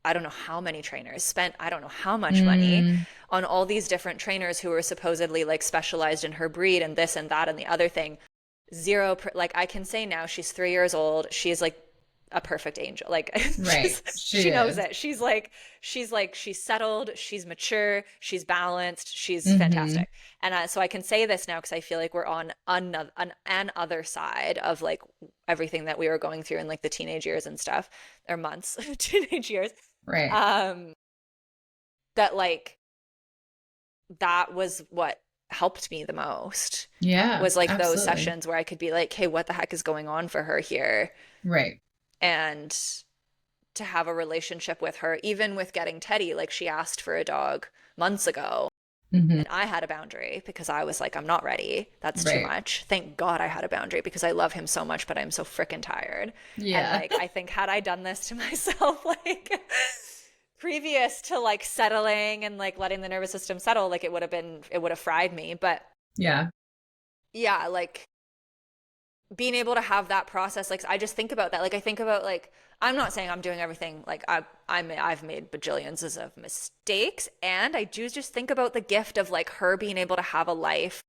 I don't know how many trainers, spent I don't know how much money Mm, on all these different trainers who were supposedly like specialized in her breed and this and that and the other thing. Zero, like I can say now she's 3 years old. She is like a perfect angel. Like right. She she knows is. it. She's settled, she's mature, she's balanced, she's Hmm. fantastic. And so I can say this now because I feel like we're on another an other side of like everything that we were going through in like the teenage years and stuff, or months, teenage years. Right. Um, that like that was what helped me the most, Yeah, was like those absolutely. sessions where I could be like, hey, what the heck is going on for her here? Right. and to have a relationship with her, even with getting Teddy. Like, she asked for a dog months ago. Hmm. And I had a boundary because I was like, I'm not ready. That's too Right. much. Thank God I had a boundary because I love him so much, but I'm so freaking tired. And Yeah. like, I think had I done this to myself, like previous to like settling and like letting the nervous system settle, like it would have fried me. But Yeah. yeah, like being able to have that process, like I just think about that. Like I think about like I'm not saying I'm doing everything. Like I've made bajillions of mistakes, and I do just think about the gift of like her being able to have a life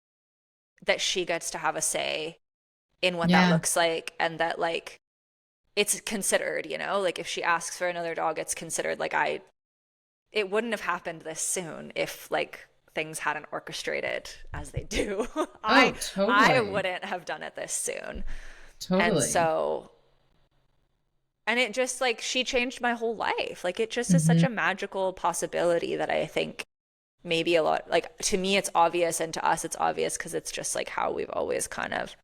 that she gets to have a say in what that Yeah. looks like, and that like it's considered, you know, like if she asks for another dog, it's considered. Like it wouldn't have happened this soon if like things hadn't orchestrated as they do. Oh, I totally. wouldn't have done it this soon. And Totally. so, and it just like she changed my whole life. Like it just is such Hmm. a magical possibility that I think maybe a lot, like to me it's obvious, and to us it's obvious because it's just like how we've always kind of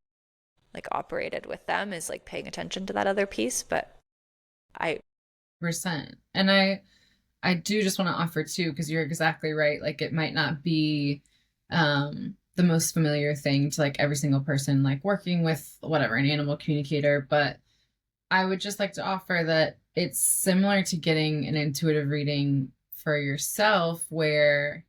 like operated with them, is like paying attention to that other piece. But I Percent. And I do just want to offer too, because you're exactly right. Like it might not be the most familiar thing to like every single person like working with whatever an animal communicator, but I would just like to offer that it's similar to getting an intuitive reading for yourself, where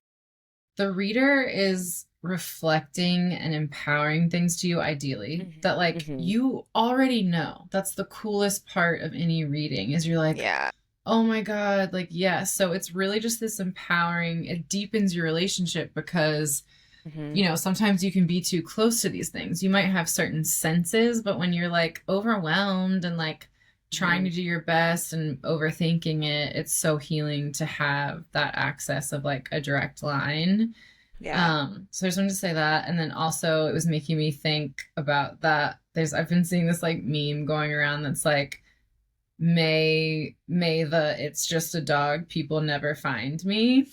the reader is reflecting and empowering things to you ideally Mhm, that like mhm. you already know. That's the coolest part of any reading is you're like, Yeah. oh my God, like, yes. So it's really just this empowering, it deepens your relationship because, Hmm. you know, sometimes you can be too close to these things. You might have certain senses, but when you're like overwhelmed and like trying Hmm. to do your best and overthinking it, it's so healing to have that access of like a direct line. Yeah. So I just wanted to say that. And then also it was making me think about that. I've been seeing this like meme going around that's like, may the it's just a dog people never find me.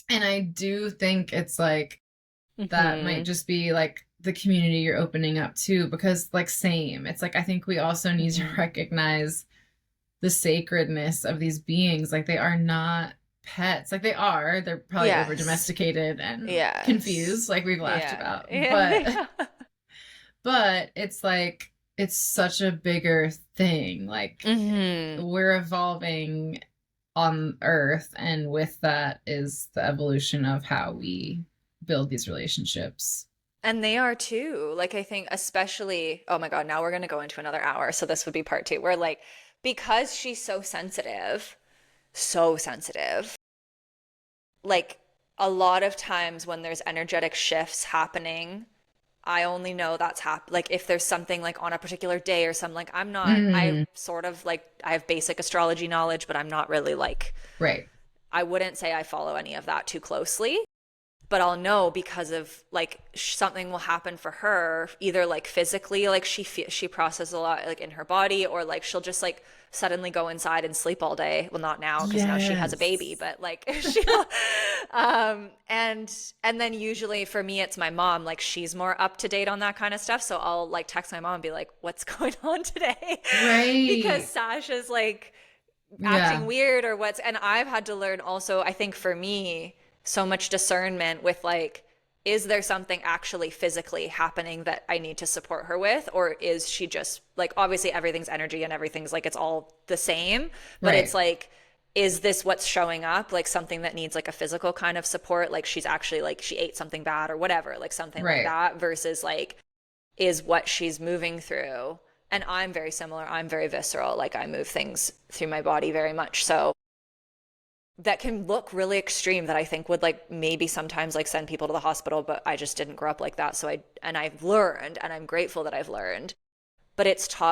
And I do think it's like that might Hmm. just be like the community you're opening up to, because like same, it's like I think we also need to Hmm. recognize the sacredness of these beings. Like they are not pets. Like they're probably over Yes. domesticated and Yes. confused like we've laughed Yeah. about, but Yeah. it's like it's such a bigger thing. Like Hmm. we're evolving on Earth, and with that is the evolution of how we build these relationships. And they are too. Like I think especially, oh my God, now we're gonna go into another hour. So this would be part two. Where like because she's so sensitive, like a lot of times when there's energetic shifts happening, I only know that's like if there's something like on a particular day or something, like I Mm, sort of like I have basic astrology knowledge, but I'm not really like right. I wouldn't say I follow any of that too closely, but I'll know because of like something will happen for her, either like physically, like she processes a lot like in her body, or like she'll just like suddenly go inside and sleep all day. Well, not now because now she has a baby, Yes. but like she'll and then usually for me it's my mom, like she's more up to date on that kind of stuff. So I'll like text my mom and be like, "What's going on today?" because Right. Sasha's like acting Yeah. weird or what's, and I've had to learn also, I think for me, so much discernment with like, is there something actually physically happening that I need to support her with? Or is she just like, obviously everything's energy and everything's like, it's all the same, but it's Right. like, is this what's showing up? Like something that needs like a physical kind of support? Like she's actually like, she ate something bad or whatever, like something like Right. that versus like, is what she's moving through. And I'm very similar. I'm very visceral. Like I move things through my body very much. So that can look really extreme that I think would like maybe sometimes like send people to the hospital, but I just didn't grow up like that. So I've learned, and I'm grateful that I've learned, but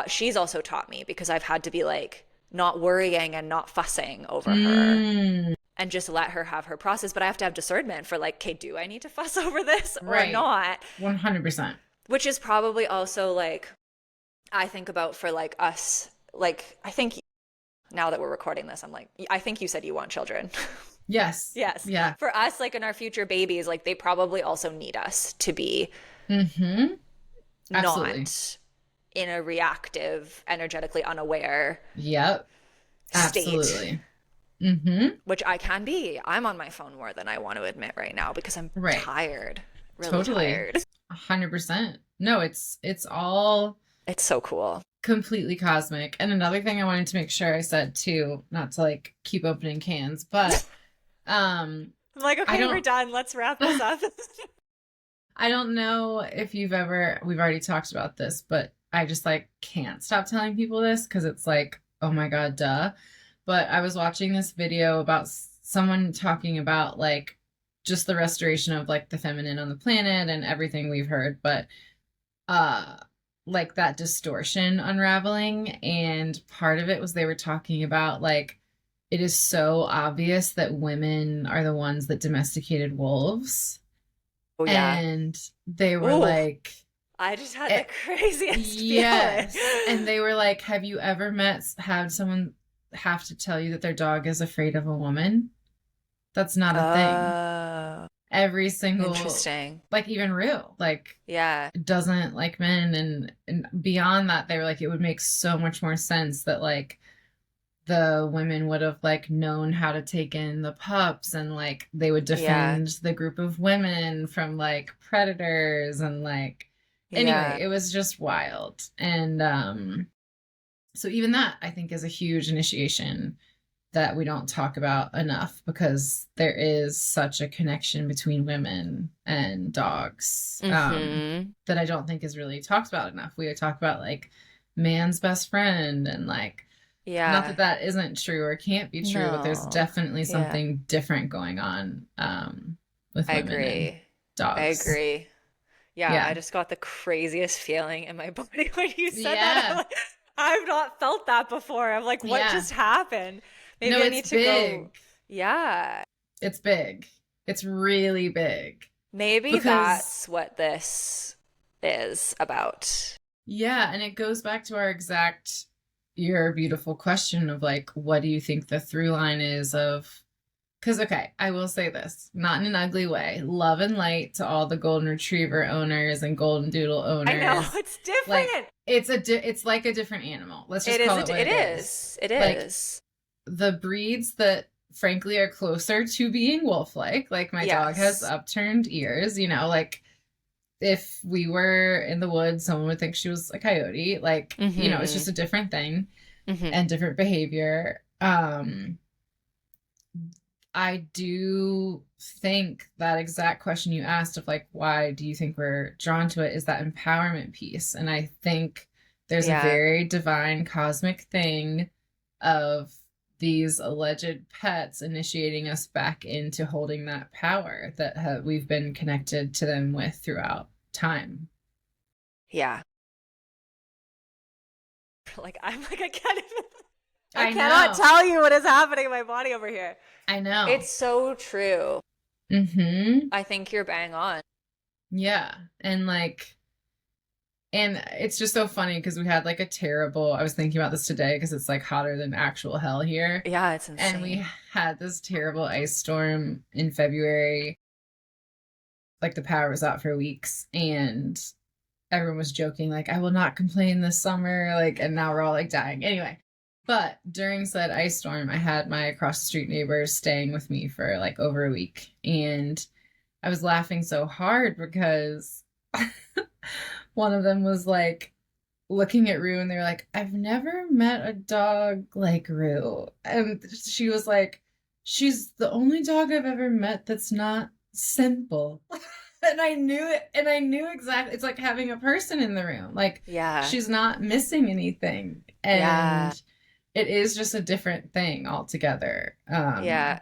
she's also taught me because I've had to be like not worrying and not fussing over her Mm, and just let her have her process. But I have to have discernment for like, okay, do I need to fuss over this or right. not? 100%. Which is probably also like I think about for like us, like I think now that we're recording this, I'm like, I think you said you want children. Yes. Yes. Yeah. For us, like in our future babies, like they probably also need us to be Mm-hmm. Absolutely. not in a reactive, energetically unaware Yep. state, Absolutely. Mm-hmm. which I can be. I'm on my phone more than I want to admit right now because I'm Right. tired, really Totally. tired. 100%. No, it's all It's so cool. completely cosmic. And another thing I wanted to make sure I said too, not to like keep opening cans, but um I'm like, I okay, we're don't done. Let's wrap this up. I don't know if we've already talked about this, but I just like can't stop telling people this because it's like, oh my God, duh. But I was watching this video about someone talking about like just the restoration of like the feminine on the planet and everything we've heard, but uh like that distortion unraveling. And part of it was they were talking about like it is so obvious that women are the ones that domesticated wolves, Oh, yeah. and they were Ooh, like, I just had the eh, craziest feeling. yes. And they were like, have you ever had someone have to tell you that their dog is afraid of a woman? That's not a thing. Oh, Every single, interesting. like even Rue, like Yeah. doesn't like men. And beyond that, they were like, it would make so much more sense that like the women would have like known how to take in the pups, and like they would Yeah. defend the group of women from like predators, and like anyway, Yeah. it was just wild. And so even that I think is a huge initiation that we don't talk about enough, because there is such a connection between women and dogs, Mm-hmm. that I don't think is really talked about enough. We talk about like man's best friend, and like not that Yeah. that isn't true or can't be true, but there's No. definitely Yeah. something different going on with I women and agree. I dogs. agree. Yeah, I Yeah. just got the craziest feeling in my body when you said that. I'm Yeah. like, I've not felt that before. I'm like, what Yeah. just happened? No, Maybe I it's need to go. big. Yeah. It's big. It's really big. Maybe Because, that's what this is about. yeah, and it goes back to our exact, your beautiful question of like, what do you think the through line is of, because, okay, I will say this, not in an ugly way. Love and light to all the golden retriever owners and golden doodle I know, owners. it's Like, different. it's like a different animal. Let's just call it what It it is. is. It Like is. the breeds that frankly are closer to being wolf-like, like my dog has Yes. upturned ears, like if we were in the woods, someone would think she was a coyote. Like, it's Mm-hmm. just a different thing Mm-hmm. and different behavior. I do think that exact question you asked of like, why do you think we're drawn to it, is that empowerment piece. And I think there's a Yeah. very divine cosmic thing of these alleged pets initiating us back into holding that power that we've been connected to them with throughout time. Yeah. Like I'm like I can't even I I cannot know. tell you what is happening in my body over here. I know. It's so true. Mm-hmm. I think you're bang on. Yeah. And it's just so funny because we had like I was thinking about this today because it's like hotter than actual hell here. Yeah, it's And we insane. had this terrible ice storm in February. Like the power was out for weeks, and everyone was joking, like, I will not complain this summer. Like, and now we're all like dying. Anyway, but during said ice storm, I had my across the street neighbors staying with me for like over a week. And I was laughing so hard because one of them was like looking at Rue, and they were like, I've never met a dog like Rue. And she was like, she's the only dog I've ever met that's not simple. And I knew it, and I knew exactly, it's like having a person in the room. Like Yeah. she's not missing anything. Yeah. And it is just a different thing altogether. Yeah.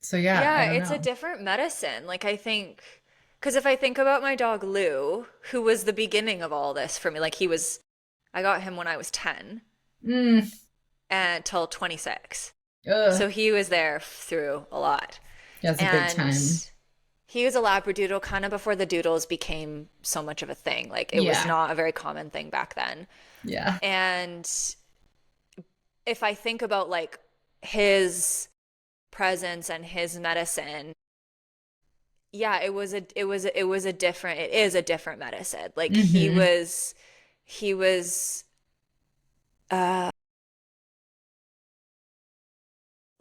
So yeah, I Yeah, don't it's a know. different medicine. Like I think because if I think about my dog Lou, who was the beginning of all this for me, like I got him when I was 10 Mm, and till 26. ugh. So he was there through a lot. That's a big And time. he was a Labradoodle kind of before the doodles became so much of a thing. Like it was Yeah. not a very common thing back then. Yeah. And if I think about like his presence and his medicine, yeah, it is a different medicine. Like he Mm-hmm. was he was uh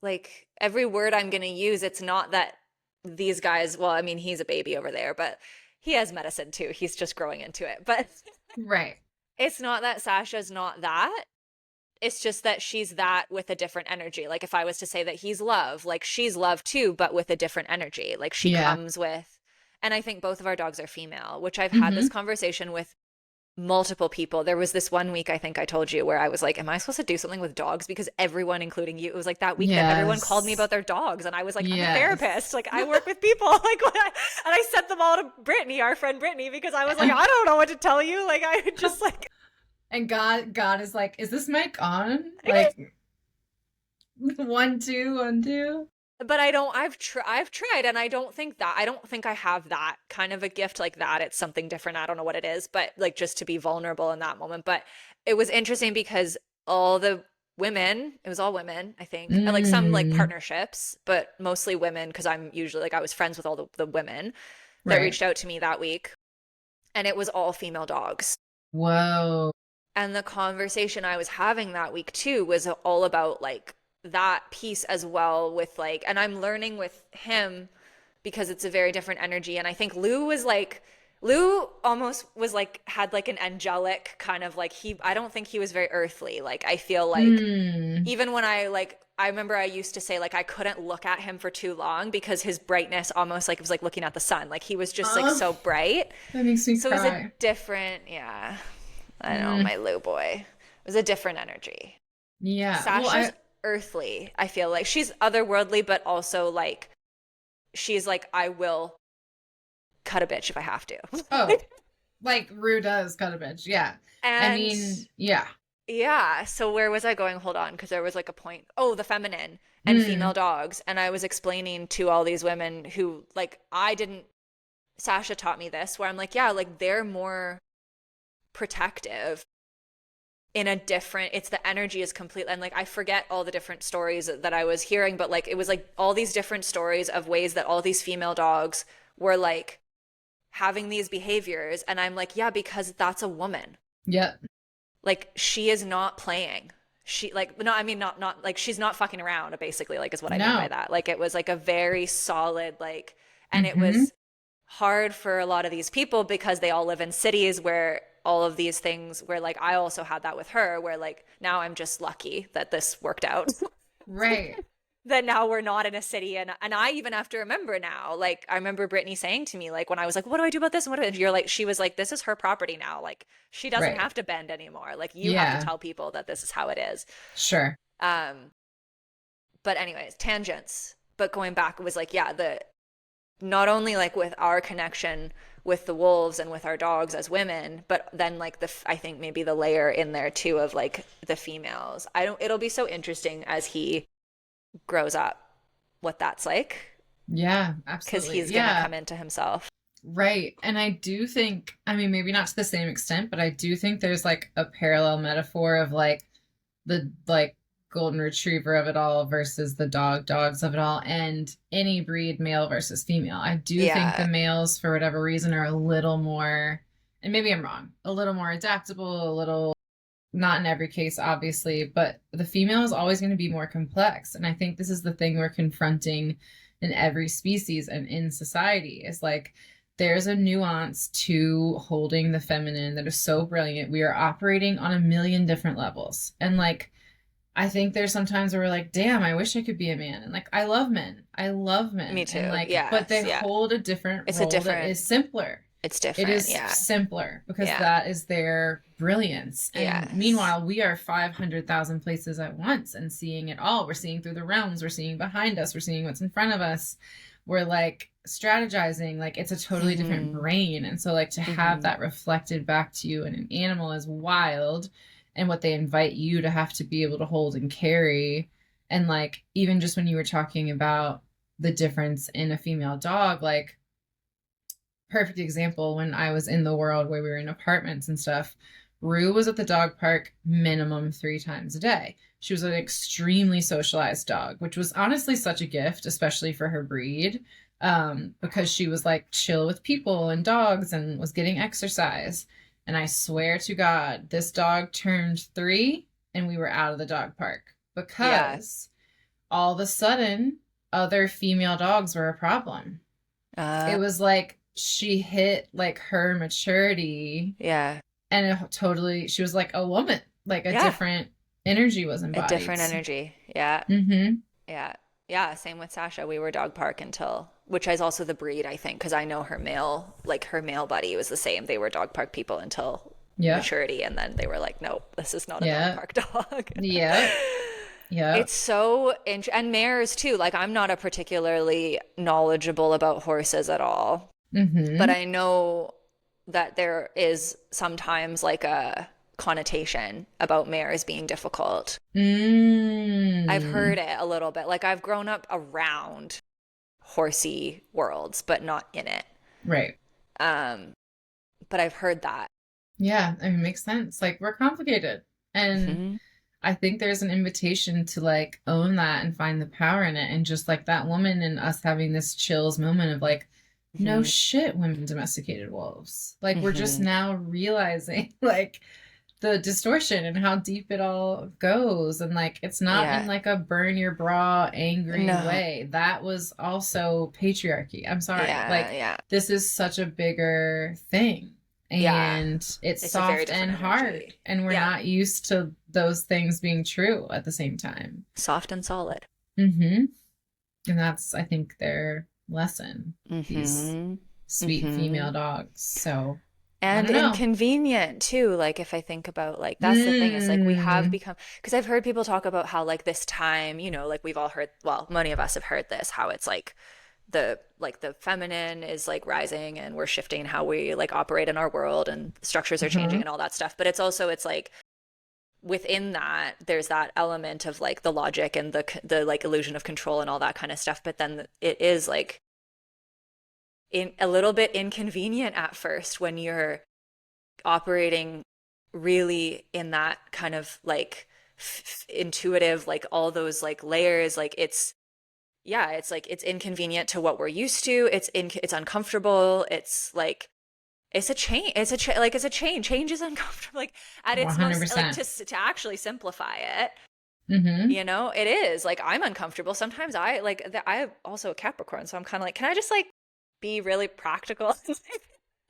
like every word I'm gonna use, it's not that these guys, well, I mean, he's a baby over there, but he has medicine too. He's just growing into it. But Right. it's not that Sasha's not that. It's just that she's that with a different energy. Like if I was to say that he's love, like she's love too, but with a different energy. Like she Yeah. comes with, and I think both of our dogs are female, which I've had this Mm-hmm. conversation with multiple people. There was this one week I think I told you where I was like, am I supposed to do something with dogs? Because everyone, including you, it was like that week that everyone called me Yes. about their dogs. And I was like, I'm a Yes. therapist. Like I work with people. Like and I sent them all to Brittany, our friend Brittany, because I was like, I don't know what to tell you. Like I just like And God is like, is this mic on? Like, 1, 2, 1, 2. but I've tried and I don't think I have that kind of a gift like that. It's something different. I don't know what it is, but like just to be vulnerable in that moment. But it was interesting because all the women, it was all women, I think, and like some like Mm, partnerships, but mostly women because I'm usually like I was friends with all the women that right. reached out to me that week, and it was all female dogs. Whoa. And the conversation I was having that week too was all about like that piece as well with like, and I'm learning with him because it's a very different energy. And I think Lou almost was like, had like an angelic kind of like, I don't think he was very earthly. Like, I feel like Mm. even when I remember I used to say like, I couldn't look at him for too long because his brightness almost like it was like looking at the sun. Like, he was just like Oh, so bright. that makes me So it was a cry. different, yeah. I know, Mm. my Lou boy. It was a different energy. Yeah. Well, Sasha's earthly, I feel like. She's otherworldly, but also like, she's like, I will cut a bitch if I have to. oh, like Rue does cut a bitch. Yeah. I And mean, yeah. yeah, so where was I going? Hold on, because there was like a point. Oh, the feminine and female Mm. dogs. And I was explaining to all these women who, like, I didn't, Sasha taught me this, where I'm like, yeah, like, they're more protective in a different, it's the energy is complete. And like I forget all the different stories that I was hearing, but like it was like all these different stories of ways that all these female dogs were like having these behaviors. And I'm like, yeah, because that's a woman. Yep. Like she is not playing. She like no, I mean not like she's not fucking around, basically, like is what I mean by No. that. Like it was like a very solid like, and it Mm-hmm. was hard for a lot of these people because they all live in cities where all of these things where like I also had that with her where like now I'm just lucky that this worked out. Right. That now we're not in a city, and I even have to remember now, like I remember Brittany saying to me like when I was like what do I do about this and what do I do? You're like she was like this is her property now, like she doesn't Right. have to bend anymore, like you have to Yeah. tell people that this is how it is. Sure. um but anyways, tangents, but going back, it was like yeah, the not only like with our connection with the wolves and with our dogs as women, but then like I think maybe the layer in there too of like the females. I don't, it'll be so interesting as he grows up what that's like Yeah, because absolutely. he's gonna Yeah. come into himself. Right. And I do think, I mean, maybe not to the same extent, but I do think there's like a parallel metaphor of like the like golden retriever of it all versus the dogs of it all, and any breed, male versus female. I do think the Yeah. males, for whatever reason, are a little more, and maybe I'm wrong, a little more adaptable, a little, not in every case, obviously, but the female is always going to be more complex. And I think this is the thing we're confronting in every species and in society is like, there's a nuance to holding the feminine that is so brilliant. We are operating on a million different levels. And like, I think there's sometimes where we're like, damn, I wish I could be a man. And like, I love men. I love Me men. And too. like, but they Yes. Yeah. hold a different It's a role that different, is simpler. it's It different. is Yeah. simpler because Yeah. that is their brilliance. And Yes. meanwhile, we are 500,000 places at once and seeing it all. We're seeing through the realms. We're seeing behind us. We're seeing what's in front of us. We're like strategizing. Like it's a totally different Mm-hmm. brain. And so, like, to have Mm-hmm. that reflected back to you in an animal is wild. And what they invite you to have to be able to hold and carry. And like, even just when you were talking about the difference in a female dog, like, perfect example, when I was in the world where we were in apartments and stuff, Rue was at the dog park minimum 3 times a day. She was an extremely socialized dog, which was honestly such a gift, especially for her breed, because she was like chill with people and dogs and was getting exercise. And I swear to God, this dog turned 3 and we were out of the dog park Yeah. because all of a sudden, other female dogs were a problem. It Uh, was like she hit like her maturity yeah. and it totally, she was like a woman, like a Yeah. different energy was A embodied. different energy. Yeah. Mm-hmm. Yeah. Yeah. Same with Sasha. We were dog park until, which is also the breed, I think, because I know her male buddy was the same. They were dog park people until Yeah. maturity. And then they were like, nope, this is not a dog Yeah. park dog. Yeah. Yeah. It's so and mares too. Like I'm not a particularly knowledgeable about horses at all, but Mm-hmm. I know that there is sometimes like a connotation about mares being difficult. I've heard Mm. it a little bit. Like I've grown up around horsey worlds, but not in it. Right. Um, but I've heard that. Yeah. I mean, it makes sense. Like we're complicated. And Hmm. I think there's an invitation to like own that and find the power in it. And just like that woman and us having this chills moment of like, no Hmm. shit, women domesticated wolves. Like we're just Hmm. now realizing like the distortion and how deep it all goes. And like it's not in Yeah. like a burn your bra angry No. way. That was also patriarchy. I'm sorry. Yeah. Like Yeah. this is such a bigger thing. Yeah. And it's It's a very soft different and hard. energy. And we're Yeah. not used to those things being true at the same time. Soft and solid. Mm-hmm. And that's, I think, their lesson. These Hmm. sweet Hmm. female dogs. So I And don't know. inconvenient too. Like if I think about like that's the thing is like we have Mm, become because I've heard people talk about how like this time, like we've all heard, well, many of us have heard this, how it's like the feminine is like rising and we're shifting how we like operate in our world and structures are changing uh-huh. and all that stuff. But it's like within that there's that element of like the logic and the like illusion of control and all that kind of stuff. But then it is like in a little bit inconvenient at first when you're operating really in that kind of like intuitive, like all those like layers, like it's yeah, it's like it's inconvenient to what we're used to. It's uncomfortable. It's like it's a change. It's a change. Change is uncomfortable. Like at its most, like 100%. to actually simplify it, Mm-hmm. it is like I'm uncomfortable. Sometimes I have also a Capricorn, so I'm kind of like, can I just like be really practical? Live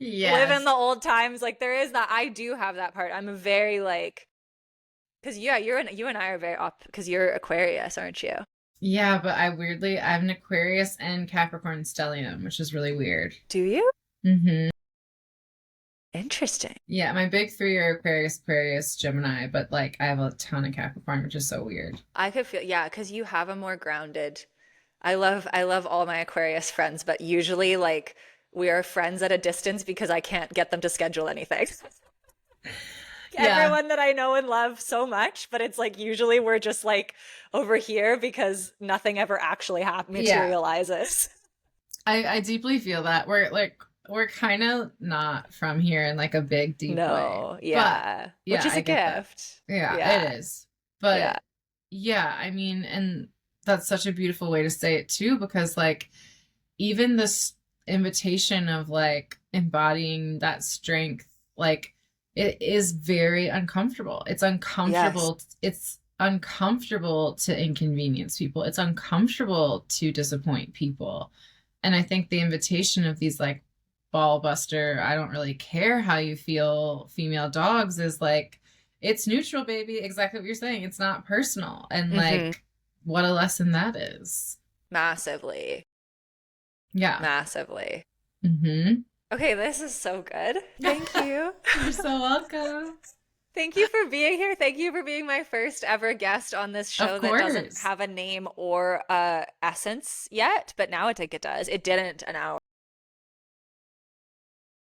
in Yes. the old times. Like there is that. I do have that part. I'm a very like, because yeah, you and I are very up because you're Aquarius, aren't you? Yeah, but I have an Aquarius and Capricorn stellium, which is really weird. Do you? Mm-hmm. Interesting. Yeah, my big three are Aquarius, Aquarius, Gemini, but like I have a ton of Capricorn, which is so weird. I could feel, yeah, because you have a more grounded. I love all my Aquarius friends, but usually like we are friends at a distance because I can't get them to schedule anything. Yeah. Everyone that I know and love so much, but it's like usually we're just like over here because nothing ever actually Yeah. materializes. I deeply feel that. We're kind of not from here in like a big deep way. No, But yeah, which yeah, is I a get that. gift. Yeah, Yeah, it is. But yeah, yeah, I mean, and that's such a beautiful way to say it too, because like even this invitation of like embodying that strength, like it is very uncomfortable. It's yes, uncomfortable. It's uncomfortable to inconvenience people. It's uncomfortable to disappoint people. And I think the invitation of these like ball buster, I don't really care how you feel female dogs is like, it's neutral, baby. Exactly what you're saying. It's not personal. And mm-hmm. like, what a lesson that is. Massively, Yeah. massively. Mm-hmm. Okay, this is so good. Thank you. You're so welcome. Thank you for being here. Thank you for being my first ever guest on this Of show that doesn't course. have a name or a essence yet, but now I think it does. It didn't an hour.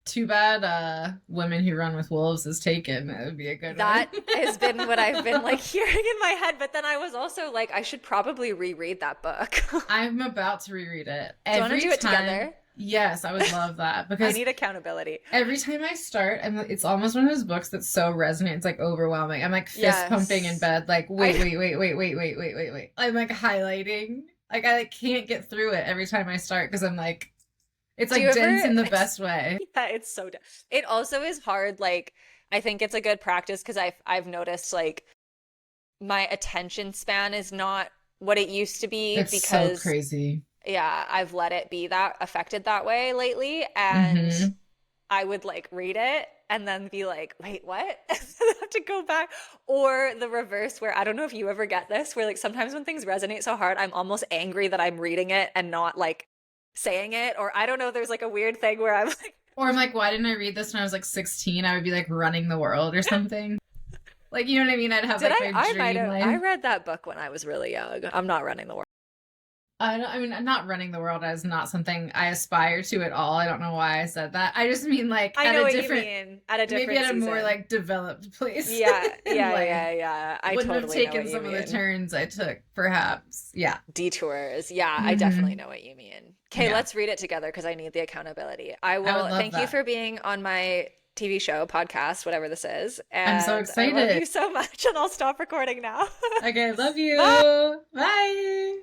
Too bad Women Who Run with Wolves is taken. That would be a good one. That has been what I've been like hearing in my head, but then I was also like, I should probably reread that book. I'm about to reread it. Do you want to Every do it time. together? Yes, I would love that I because need accountability. every time I start, it's almost one of those books that's so resonant. It's like overwhelming. I'm like fist pumping in Yes. bed, like wait, I wait, wait, wait, wait, wait, wait, wait, wait. I'm like highlighting. Like I like, can't get through it every time I start because I'm like, It's Do like you dense ever in the best way. Yeah, it's so it also is hard. Like, I think it's a good practice because I've noticed like my attention span is not what it used to be It's so because crazy. yeah, I've let it be that affected that way lately. And Hmm. I would like read it and then be like, wait, what? And then I have to go back. Or the reverse, where I don't know if you ever get this, where like sometimes when things resonate so hard, I'm almost angry that I'm reading it and not like saying it. Or I don't know, there's like a weird thing where I'm like, Or I'm like, why didn't I read this when I was like 16? I would be like running the world or something. Like, you know what I mean? I'd have did like I? my I might dream have. life. I read that book when I was really young. I'm not running the world. I mean, not running the world is not something I aspire to at all. I don't know why I said that. I just mean like I at know a what you different, mean. At a maybe different at a more season. like developed place Yeah, in yeah, life. yeah, yeah. I Wouldn't have totally know what taken you some of the mean. turns I took, perhaps. Yeah. Detours. Yeah, I definitely Hmm. know what you mean. Okay, Yeah. let's read it together because I need the accountability. I I would will love thank you that. for being on my TV show, podcast, whatever this is. I'm so And I love excited. you so much, and I'll stop recording now. Okay, love Bye. you. Bye.